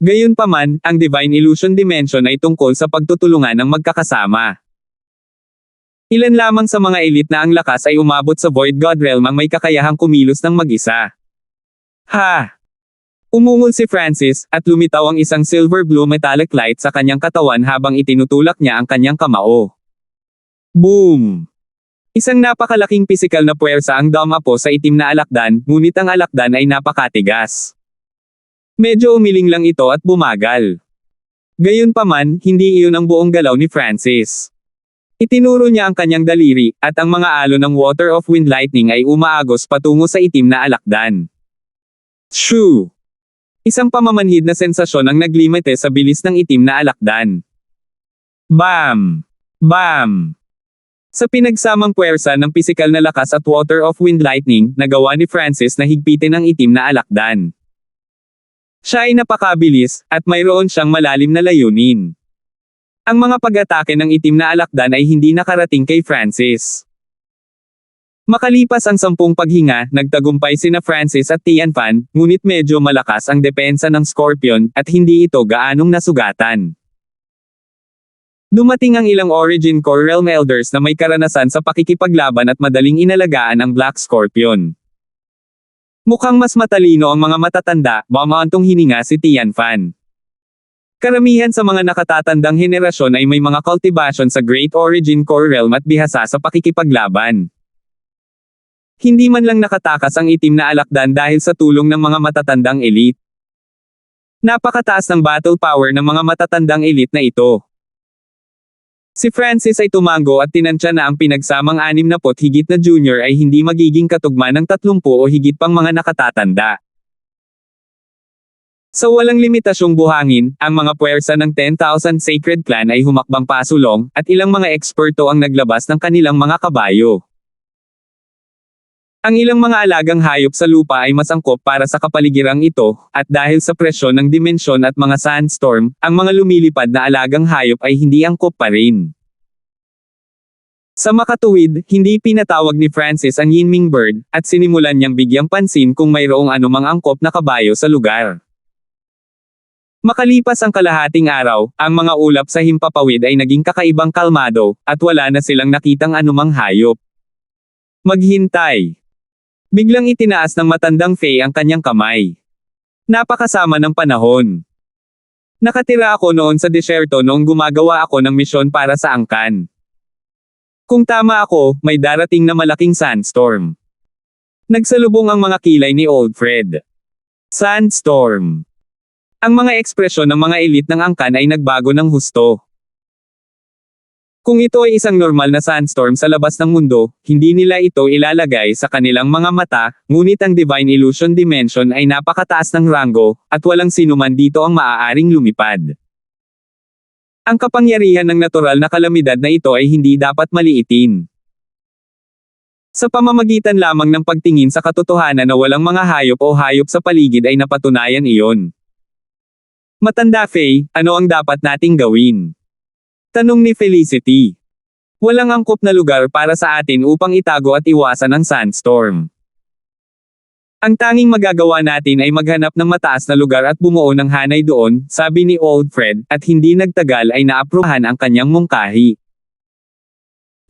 Gayunpaman, ang Divine Illusion Dimension ay tungkol sa pagtutulungan ng magkakasama. Ilan lamang sa mga elite na ang lakas ay umabot sa Void God Realm ang may kakayahang kumilos ng mag-isa. Umungol si Francis, at lumitaw ang isang silver blue metallic light sa kanyang katawan habang itinutulak niya ang kanyang kamao. Boom! Isang napakalaking pisikal na puwersa ang dumapo sa itim na alakdan, ngunit ang alakdan ay napakatigas. Medyo umiling lang ito at bumagal. Gayunpaman, hindi iyon ang buong galaw ni Francis. Itinuro niya ang kanyang daliri, at ang mga alon ng Water of Wind Lightning ay umaagos patungo sa itim na alakdan. Shoo! Isang pamamanhid na sensasyon ang naglimite sa bilis ng itim na alakdan. Bam! Bam! Sa pinagsamang puwersa ng pisikal na lakas at Water of Wind Lightning, nagawa ni Francis na higpitin ang itim na alakdan. Siya ay napakabilis, at mayroon siyang malalim na layunin. Ang mga pag-atake ng itim na alakdan ay hindi nakarating kay Francis. Makalipas ang 10 paghinga, nagtagumpay sina Francis at Tianfan, ngunit medyo malakas ang depensa ng Scorpion, at hindi ito gaanong nasugatan. Dumating ang ilang Origin Core Realm Elders na may karanasan sa pakikipaglaban at madaling inalagaan ang Black Scorpion. Mukhang mas matalino ang mga matatanda, bumaantong hininga si Tianfan. Karamihan sa mga nakatatandang henerasyon ay may mga cultivation sa Great Origin Core Realm at bihasa sa pakikipaglaban. Hindi man lang nakatakas ang itim na alakdan dahil sa tulong ng mga matatandang elite. Napakataas ng battle power ng mga matatandang elite na ito. Si Francis ay tumango at tinansya na ang pinagsamang 60 higit na junior ay hindi magiging katugma ng 30 o higit pang mga nakatatanda. Sa walang limitasyong buhangin, ang mga puwersa ng 10,000 Sacred Clan ay humakbang pasulong, at ilang mga eksperto ang naglabas ng kanilang mga kabayo. Ang ilang mga alagang hayop sa lupa ay mas angkop para sa kapaligirang ito, at dahil sa presyon ng dimensyon at mga sandstorm, ang mga lumilipad na alagang hayop ay hindi angkop pa rin. Sa makatuwid, hindi pinatawag ni Francis ang Yinming Bird, at sinimulan niyang bigyang pansin kung mayroong anumang angkop na kabayo sa lugar. Makalipas ang kalahating araw, ang mga ulap sa himpapawid ay naging kakaibang kalmado, at wala na silang nakitang anumang hayop. Maghintay. Biglang itinaas ng matandang Faye ang kanyang kamay. Napakasama ng panahon. Nakatira ako noon sa disyerto noong gumagawa ako ng misyon para sa angkan. Kung tama ako, may darating na malaking sandstorm. Nagsalubong ang mga kilay ni Old Fred. Sandstorm. Ang mga ekspresyon ng mga elite ng angkan ay nagbago ng husto. Kung ito ay isang normal na sandstorm sa labas ng mundo, hindi nila ito ilalagay sa kanilang mga mata, ngunit ang Divine Illusion Dimension ay napakataas ng ranggo, at walang sinuman dito ang maaaring lumipad. Ang kapangyarihan ng natural na kalamidad na ito ay hindi dapat maliitin. Sa pamamagitan lamang ng pagtingin sa katotohanan na walang mga hayop o hayop sa paligid ay napatunayan iyon. Matanda Faye, ano ang dapat nating gawin? Tanong ni Felicity. Walang angkop na lugar para sa atin upang itago at iwasan ang sandstorm. Ang tanging magagawa natin ay maghanap ng mataas na lugar at bumuo ng hanay doon, sabi ni Old Fred, at hindi nagtagal ay naaprubahan ang kanyang mungkahi.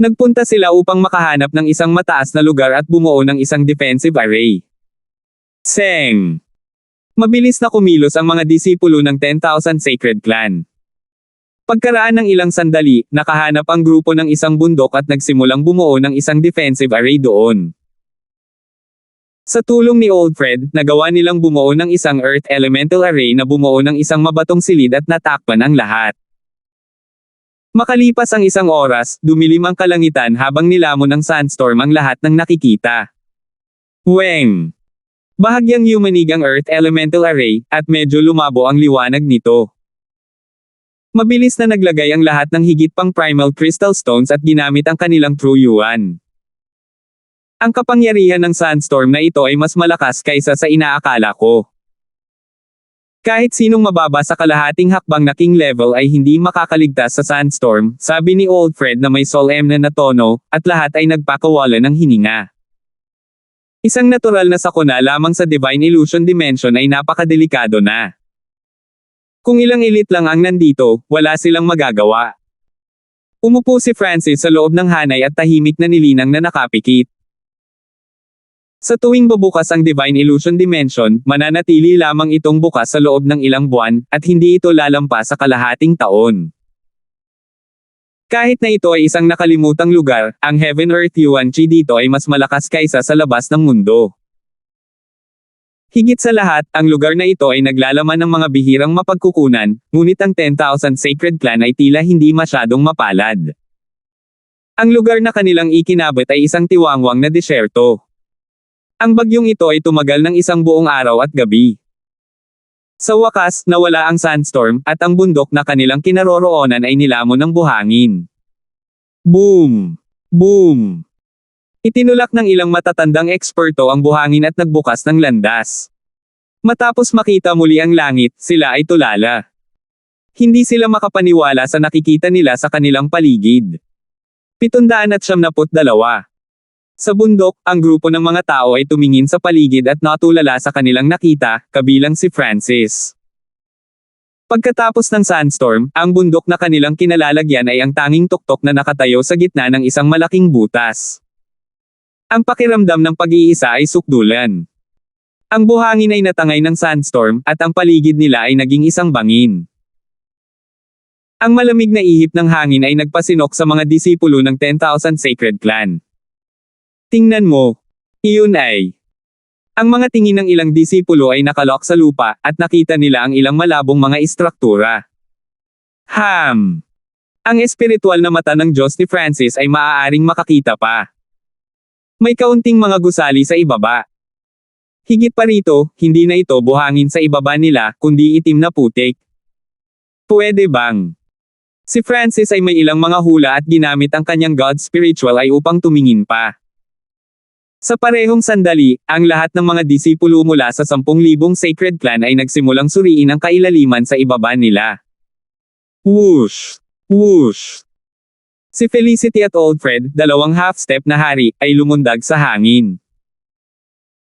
Nagpunta sila upang makahanap ng isang mataas na lugar at bumuo ng isang defensive array. Seng! Mabilis na kumilos ang mga disipulo ng 10,000 Sacred Clan. Pagkaraan ng ilang sandali, nakahanap ang grupo ng isang bundok at nagsimulang bumuo ng isang defensive array doon. Sa tulong ni Old Fred, nagawa nilang bumuo ng isang Earth Elemental Array na bumuo ng isang mabatong silid at natakpan ang lahat. Makalipas ang isang oras, dumilim ang kalangitan habang nilamon ng sandstorm ang lahat ng nakikita. Weng! Bahagyang yumanig ang Earth Elemental Array, at medyo lumabo ang liwanag nito. Mabilis na naglagay ang lahat ng higit pang primal crystal stones at ginamit ang kanilang true yuan. Ang kapangyarihan ng sandstorm na ito ay mas malakas kaysa sa inaakala ko. Kahit sinong mababa sa kalahating hakbang na king level ay hindi makakaligtas sa sandstorm, sabi ni Old Fred na may solemn na tono, at lahat ay nagpakawala ng hininga. Isang natural na sakuna lamang sa Divine Illusion Dimension ay napakadelikado na. Kung ilang elite lang ang nandito, wala silang magagawa. Umupo si Francis sa loob ng hanay at tahimik na nilinang na nakapikit. Sa tuwing bubukas ang Divine Illusion Dimension, mananatili lamang itong bukas sa loob ng ilang buwan, at hindi ito lalampas sa kalahating taon. Kahit na ito ay isang nakalimutang lugar, ang Heaven Earth Yuan Chi dito ay mas malakas kaysa sa labas ng mundo. Higit sa lahat, ang lugar na ito ay naglalaman ng mga bihirang mapagkukunan, ngunit ang 10,000 Sacred Clan ay tila hindi masyadong mapalad. Ang lugar na kanilang ikinabot ay isang tiwangwang na disyerto. Ang bagyong ito ay tumagal ng isang buong araw at gabi. Sa wakas, nawala ang sandstorm, at ang bundok na kanilang kinaroroonan ay nilamon ng buhangin. Boom! Boom! Itinulak ng ilang matatandang eksperto ang buhangin at nagbukas ng landas. Matapos makita muli ang langit, sila ay tulala. Hindi sila makapaniwala sa nakikita nila sa kanilang paligid. 772. Sa bundok, ang grupo ng mga tao ay tumingin sa paligid at natulala sa kanilang nakita, kabilang si Francis. Pagkatapos ng sandstorm, ang bundok na kanilang kinalalagyan ay ang tanging tuktok na nakatayo sa gitna ng isang malaking butas. Ang pakiramdam ng pag-iisa ay sukdulan. Ang buhangin ay natangay ng sandstorm, at ang paligid nila ay naging isang bangin. Ang malamig na ihip ng hangin ay nagpasinok sa mga disipulo ng 10,000 Sacred Clan. Tingnan mo. Iyon ay. Ang mga tingin ng ilang disipulo ay nakalok sa lupa, at nakita nila ang ilang malabong mga istruktura. Ang espiritual na mata ng Diyos ni Francis ay maaaring makakita pa. May kaunting mga gusali sa ibaba. Higit pa rito, hindi na ito buhangin sa ibaba nila, kundi itim na putik. Pwede bang? Si Francis ay may ilang mga hula at ginamit ang kanyang God spiritual ay upang tumingin pa. Sa parehong sandali, ang lahat ng mga disipulo mula sa 10,000 Sacred Clan ay nagsimulang suriin ang kailaliman sa ibaba nila. Whoosh! Whoosh! Si Felicity at Old Fred, dalawang half-step na hari, ay lumundag sa hangin.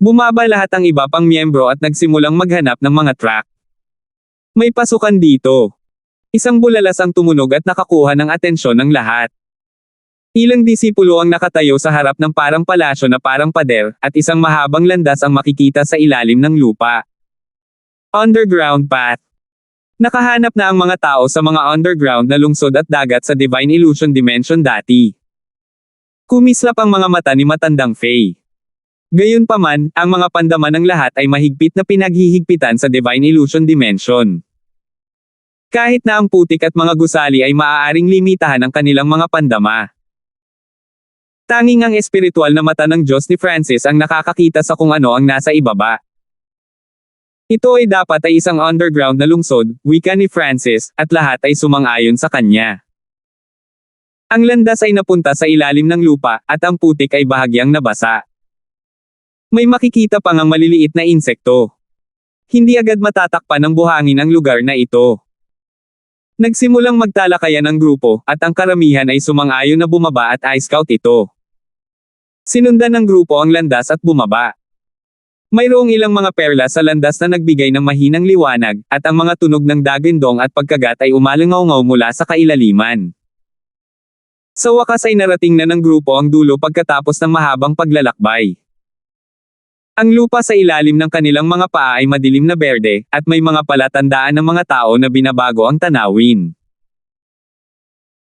Bumaba lahat ang iba pang miyembro at nagsimulang maghanap ng mga track. May pasukan dito. Isang bulalas ang tumunog at nakakuha ng atensyon ng lahat. Ilang disipulo ang nakatayo sa harap ng parang palasyo na parang pader, at isang mahabang landas ang makikita sa ilalim ng lupa. Underground path. Nakahanap na ang mga tao sa mga underground na lungsod at dagat sa Divine Illusion Dimension dati. Kumislap ang mga mata ni matandang Faye. Gayunpaman, ang mga pandaman ng lahat ay mahigpit na pinaghihigpitan sa Divine Illusion Dimension. Kahit na ang putik at mga gusali ay maaaring limitahan ang kanilang mga pandama. Tanging ang espiritual na mata ng Diyos ni Francis ang nakakakita sa kung ano ang nasa ibaba. Ito ay dapat ay isang underground na lungsod, wika ni Francis, at lahat ay sumang-ayon sa kanya. Ang landas ay napunta sa ilalim ng lupa, at ang putik ay bahagyang nabasa. May makikita pang ang maliliit na insekto. Hindi agad matatakpan ng buhangin ang lugar na ito. Nagsimulang magtalakayan ang grupo, at ang karamihan ay sumang-ayon na bumaba at i-scout ito. Sinundan ng grupo ang landas at bumaba. Mayroong ilang mga perla sa landas na nagbigay ng mahinang liwanag, at ang mga tunog ng dagindong at pagkagat ay umalingaw-ngaw mula sa kailaliman. Sa wakas ay narating na ng grupo ang dulo pagkatapos ng mahabang paglalakbay. Ang lupa sa ilalim ng kanilang mga paa ay madilim na berde, at may mga palatandaan ng mga tao na binabago ang tanawin.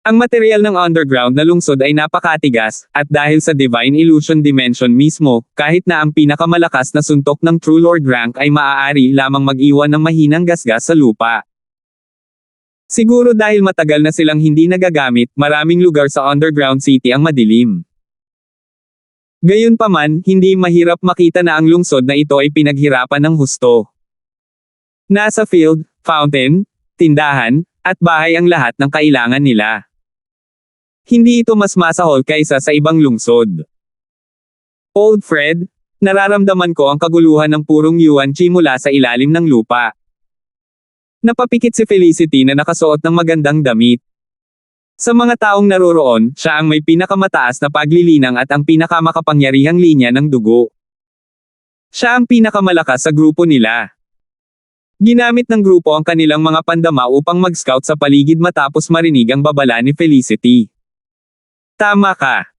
Ang material ng underground na lungsod ay napakatigas, at dahil sa Divine Illusion Dimension mismo, kahit na ang pinakamalakas na suntok ng True Lord rank ay maaari lamang mag-iwan ng mahinang gasgas sa lupa. Siguro dahil matagal na silang hindi nagagamit, maraming lugar sa underground city ang madilim. Gayunpaman, hindi mahirap makita na ang lungsod na ito ay pinaghirapan ng husto. Nasa field, fountain, tindahan, at bahay ang lahat ng kailangan nila. Hindi ito mas masahol kaysa sa ibang lungsod. Old Fred, nararamdaman ko ang kaguluhan ng purong Yuan Chi mula sa ilalim ng lupa. Napapikit si Felicity na nakasuot ng magandang damit. Sa mga taong naroroon, siya ang may pinakamataas na paglilinang at ang pinakamakapangyarihang linya ng dugo. Siya ang pinakamalakas sa grupo nila. Ginamit ng grupo ang kanilang mga pandama upang mag-scout sa paligid matapos marinig ang babala ni Felicity. Tama ka.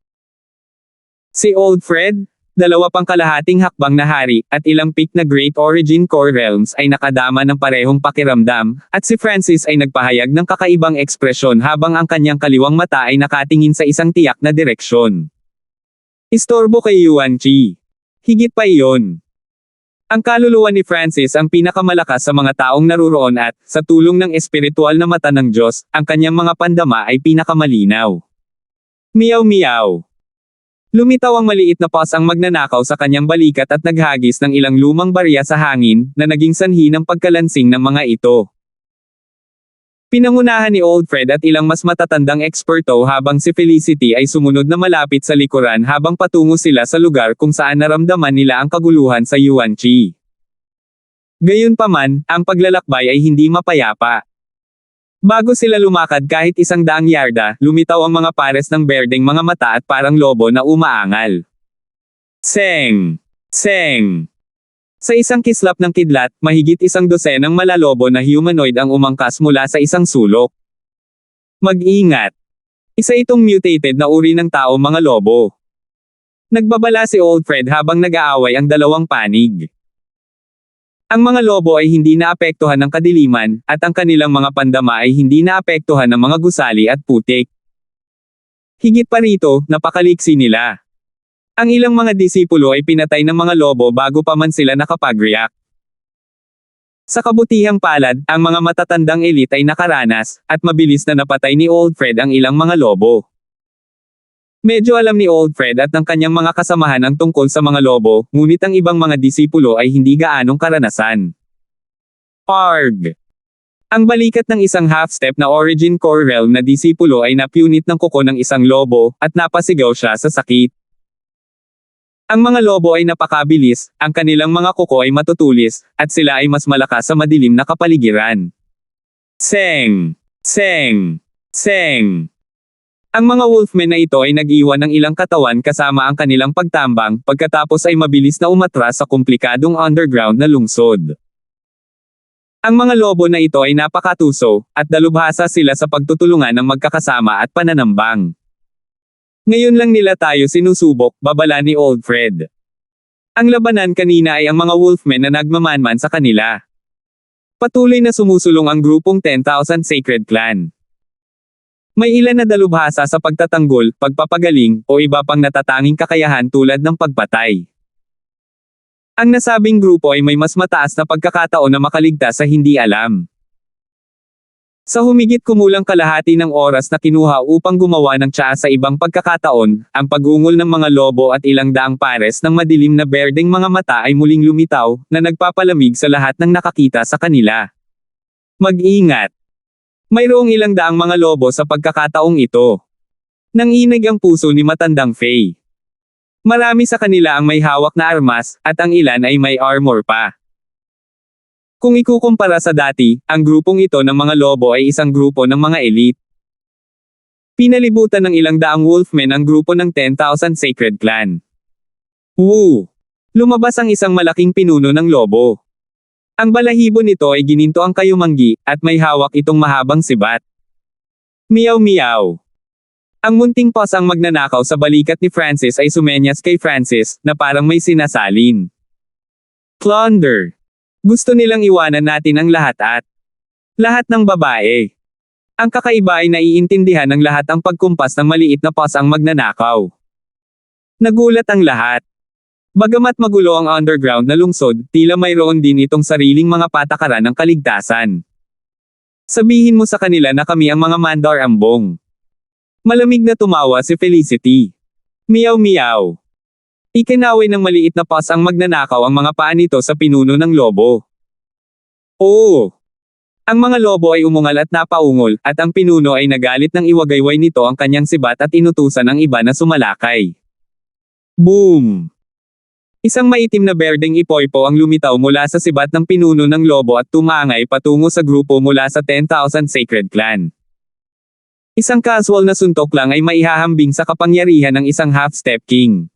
Si Old Fred, 2 pang kalahating hakbang na hari, at ilang peak na Great Origin Core Realms ay nakadama ng parehong pakiramdam, at si Francis ay nagpahayag ng kakaibang ekspresyon habang ang kanyang kaliwang mata ay nakatingin sa isang tiyak na direksyon. Istorbo kay Yuan Chi. Higit pa iyon. Ang kaluluwa ni Francis ang pinakamalakas sa mga taong naruroon at, sa tulong ng espiritual na mata ng Diyos, ang kanyang mga pandama ay pinakamalinaw. Meow meow. Lumitaw ang maliit na paws ang magnanakaw sa kanyang balikat at naghagis ng ilang lumang barya sa hangin, na naging sanhi ng pagkalansing ng mga ito. Pinangunahan ni Old Fred at ilang mas matatandang eksperto habang si Felicity ay sumunod na malapit sa likuran habang patungo sila sa lugar kung saan naramdaman nila ang kaguluhan sa Yuan Chi. Gayunpaman, ang paglalakbay ay hindi mapayapa. Bago sila lumakad kahit 100 yarda, lumitaw ang mga pares ng berdeng mga mata at parang lobo na umaangal. Seng! Seng! Sa isang kislap ng kidlat, mahigit 100 malalobo na humanoid ang umangkas mula sa isang sulok. Mag-ingat! Isa itong mutated na uri ng tao mga lobo. Nagbabala si Old Fred habang nag-aaway ang dalawang panig. Ang mga lobo ay hindi naapektuhan ng kadiliman, at ang kanilang mga pandama ay hindi naapektuhan ng mga gusali at putik. Higit pa rito, napakaliksi nila. Ang ilang mga disipulo ay pinatay ng mga lobo bago pa man sila nakapag-react. Sa kabutihang palad, ang mga matatandang elite ay nakaranas, at mabilis na napatay ni Old Fred ang ilang mga lobo. Medyo alam ni Old Fred at ng kanyang mga kasamahan ang tungkol sa mga lobo, ngunit ang ibang mga disipulo ay hindi gaanong karanasan. Arg! Ang balikat ng isang half-step na Origin Core Realm na disipulo ay napunit ng kuko ng isang lobo, at napasigaw siya sa sakit. Ang mga lobo ay napakabilis, ang kanilang mga kuko ay matutulis, at sila ay mas malakas sa madilim na kapaligiran. Seng! Seng! Seng! Ang mga wolfmen na ito ay nag-iwan ng ilang katawan kasama ang kanilang pagtambang, pagkatapos ay mabilis na umatras sa komplikadong underground na lungsod. Ang mga lobo na ito ay napakatuso, at dalubhasa sila sa pagtutulungan ng magkakasama at pananambang. Ngayon lang nila tayo sinusubok, babala ni Old Fred. Ang labanan kanina ay ang mga wolfmen na nagmamanman sa kanila. Patuloy na sumusulong ang grupong 10,000 Sacred Clan. May ilan na dalubhasa sa pagtatanggol, pagpapagaling, o iba pang natatanging kakayahan tulad ng pagpatay. Ang nasabing grupo ay may mas mataas na pagkakataon na makaligtas sa hindi alam. Sa humigit kumulang kalahati ng oras na kinuha upang gumawa ng tsaa sa ibang pagkakataon, ang pag-ungol ng mga lobo at ilang daang pares ng madilim na berdeng mga mata ay muling lumitaw, na nagpapalamig sa lahat ng nakakita sa kanila. Mag-ingat! Mayroong ilang daang mga lobo sa pagkakataong ito. Nanginig ang puso ni matandang Faye. Marami sa kanila ang may hawak na armas, at ang ilan ay may armor pa. Kung ikukumpara sa dati, ang grupong ito ng mga lobo ay isang grupo ng mga elite. Pinalibutan ng ilang daang wolfmen ang grupo ng 10,000 Sacred Clan. Woo! Lumabas ang isang malaking pinuno ng lobo. Ang balahibo nito ay gininto ang kayumanggi, at may hawak itong mahabang sibat. Miyaw miyaw. Ang munting paws ang magnanakaw sa balikat ni Francis ay sumenyas kay Francis, na parang may sinasalin. Plunder. Gusto nilang iwanan natin ang lahat at lahat ng babae. Ang kakaiba ay naiintindihan ng lahat ang pagkumpas ng maliit na paws ang magnanakaw. Nagulat ang lahat. Bagamat magulo ang underground na lungsod, tila mayroon din itong sariling mga patakaran ng kaligtasan. Sabihin mo sa kanila na kami ang mga mandar ambong. Malamig na tumawa si Felicity. Miyaw miyaw. Ikinaway ng maliit na paws ang magnanakaw ang mga paa nito sa pinuno ng lobo. Oo! Ang mga lobo ay umungal at napaungol, at ang pinuno ay nagalit nang iwagayway nito ang kanyang sibat at inutusan ang iba na sumalakay. Boom! Isang maitim na berdeng ipoypo ang lumitaw mula sa sibat ng pinuno ng lobo at tumangay patungo sa grupo mula sa 10,000 Sacred Clan. Isang casual na suntok lang ay maihahambing sa kapangyarihan ng isang half-step king.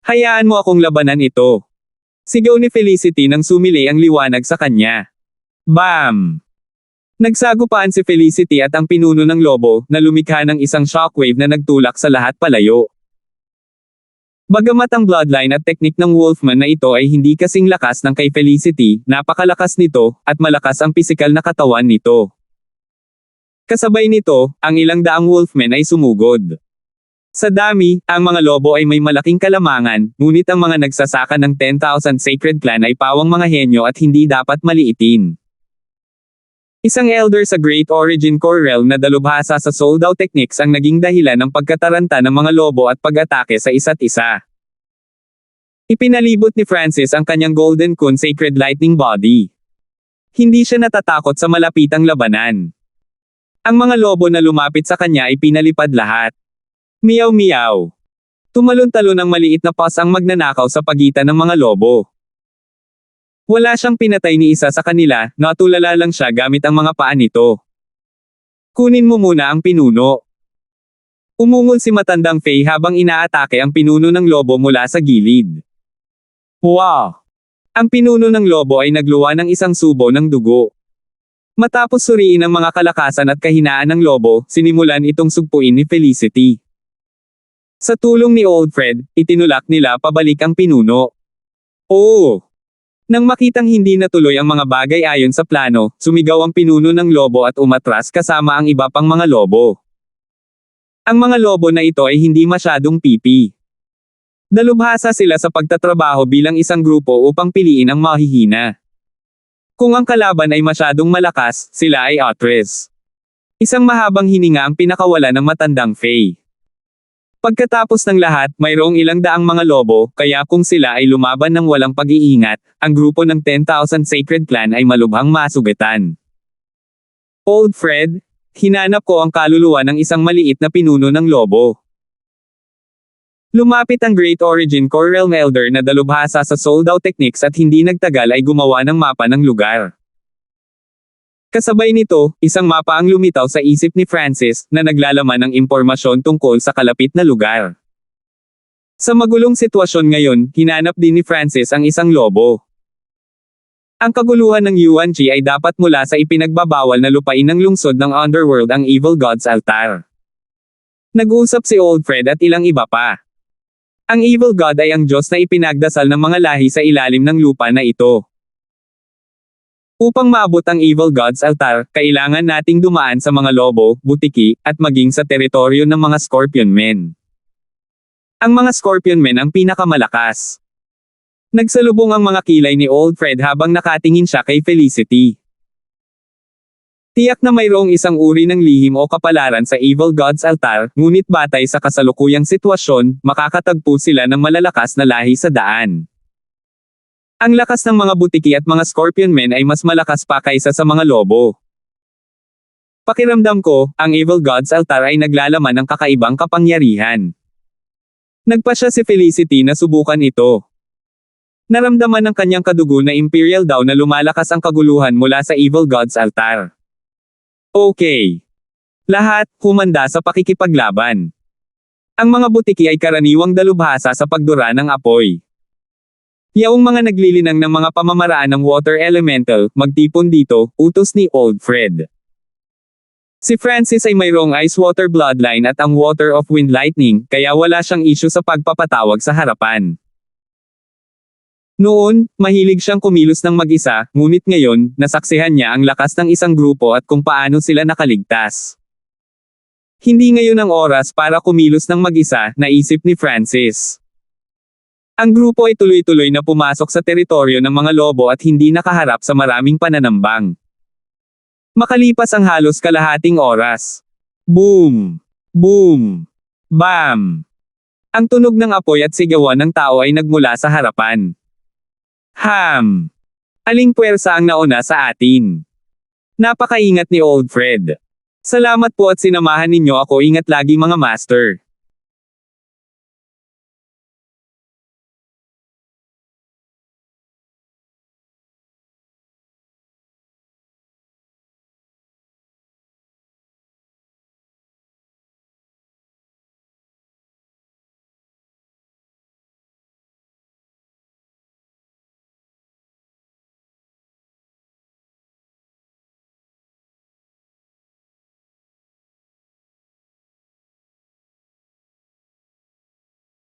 Hayaan mo akong labanan ito. Sigaw ni Felicity nang sumili ang liwanag sa kanya. Bam! Nagsagupaan si Felicity at ang pinuno ng lobo, na lumikha ng isang shockwave na nagtulak sa lahat palayo. Bagamat ang bloodline at teknik ng wolfman na ito ay hindi kasing lakas ng kay Felicity, napakalakas nito, at malakas ang pisikal na katawan nito. Kasabay nito, ang ilang daang wolfmen ay sumugod. Sa dami, ang mga lobo ay may malaking kalamangan, ngunit ang mga nagsasaka ng 10,000 Sacred Clan ay pawang mga henyo at hindi dapat maliitin. Isang elder sa Great Origin Core Realm na dalubhasa sa sold-out techniques ang naging dahilan ng pagkataranta ng mga lobo at pag-atake sa isa't isa. Ipinalibot ni Francis ang kanyang Golden Kun Sacred Lightning Body. Hindi siya natatakot sa malapitang labanan. Ang mga lobo na lumapit sa kanya ay pinalipad lahat. Miyaw miyaw. Tumalon-talon ang maliit na paws ang magnanakaw sa pagitan ng mga lobo. Wala siyang pinatay ni isa sa kanila, natulala lang siya gamit ang mga paa nito. Kunin mo muna ang pinuno. Umungol si matandang Faye habang inaatake ang pinuno ng lobo mula sa gilid. Wow! Ang pinuno ng lobo ay nagluwa ng isang subo ng dugo. Matapos suriin ang mga kalakasan at kahinaan ng lobo, sinimulan itong sugpuin ni Felicity. Sa tulong ni Old Fred, itinulak nila pabalik ang pinuno. Oo! Nang makitang hindi natuloy ang mga bagay ayon sa plano, sumigaw ang pinuno ng lobo at umatras kasama ang iba pang mga lobo. Ang mga lobo na ito ay hindi masyadong pipi. Dalubhasa sila sa pagtatrabaho bilang isang grupo upang piliin ang mahihina. Kung ang kalaban ay masyadong malakas, sila ay otres. Isang mahabang hininga ang pinakawala ng matandang Fae. Pagkatapos ng lahat, mayroong ilang daang mga lobo, kaya kung sila ay lumaban ng walang pag-iingat, ang grupo ng 10,000 Sacred Clan ay malubhang masugatan. Old Fred, hinanap ko ang kaluluwa ng isang maliit na pinuno ng lobo. Lumapit ang Great Origin Core Realm Elder na dalubhasa sa Soldao Techniques at hindi nagtagal ay gumawa ng mapa ng lugar. Kasabay nito, isang mapa ang lumitaw sa isip ni Francis, na naglalaman ng impormasyon tungkol sa kalapit na lugar. Sa magulong sitwasyon ngayon, hinanap din ni Francis ang isang lobo. Ang kaguluhan ng Yuan Chi ay dapat mula sa ipinagbabawal na lupain ng lungsod ng Underworld ang Evil God's Altar. Nag-uusap si Old Fred at ilang iba pa. Ang Evil God ay ang Diyos na ipinagdasal ng mga lahi sa ilalim ng lupa na ito. Upang maabot ang Evil God's Altar, kailangan nating dumaan sa mga lobo, butiki, at maging sa teritoryo ng mga Scorpion Men. Ang mga Scorpion Men ang pinakamalakas. Nagsalubong ang mga kilay ni Old Fred habang nakatingin siya kay Felicity. Tiyak na mayroong isang uri ng lihim o kapalaran sa Evil God's Altar, ngunit batay sa kasalukuyang sitwasyon, makakatagpo sila ng malalakas na lahi sa daan. Ang lakas ng mga butiki at mga Scorpion Men ay mas malakas pa kaysa sa mga lobo. Pakiramdam ko, ang Evil God's Altar ay naglalaman ng kakaibang kapangyarihan. Nagpa siya si Felicity na subukan ito. Naramdaman ng kanyang kadugo na Imperial daw na lumalakas ang kaguluhan mula sa Evil God's Altar. Okay. Lahat, humanda sa pakikipaglaban. Ang mga butiki ay karaniwang dalubhasa sa pagdura ng apoy. Yaong mga naglilinang ng mga pamamaraan ng Water Elemental, magtipon dito, utos ni Old Fred. Si Francis ay mayroong Ice Water Bloodline at ang Water of Wind Lightning, kaya wala siyang issue sa pagpapatawag sa harapan. Noon, mahilig siyang kumilos ng mag-isa, ngunit ngayon, nasaksihan niya ang lakas ng isang grupo at kung paano sila nakaligtas. Hindi ngayon ang oras para kumilos ng mag-isa, naisip ni Francis. Ang grupo ay tuloy-tuloy na pumasok sa teritoryo ng mga lobo at hindi nakaharap sa maraming pananambang. Makalipas ang halos kalahating oras. Boom! Boom! Bam! Ang tunog ng apoy at sigawan ng tao ay nagmula sa harapan. Ham! Aling puwersa ang nauna sa atin? Napakaingat ni Old Fred. Salamat po at sinamahan ninyo ako, ingat lagi mga master.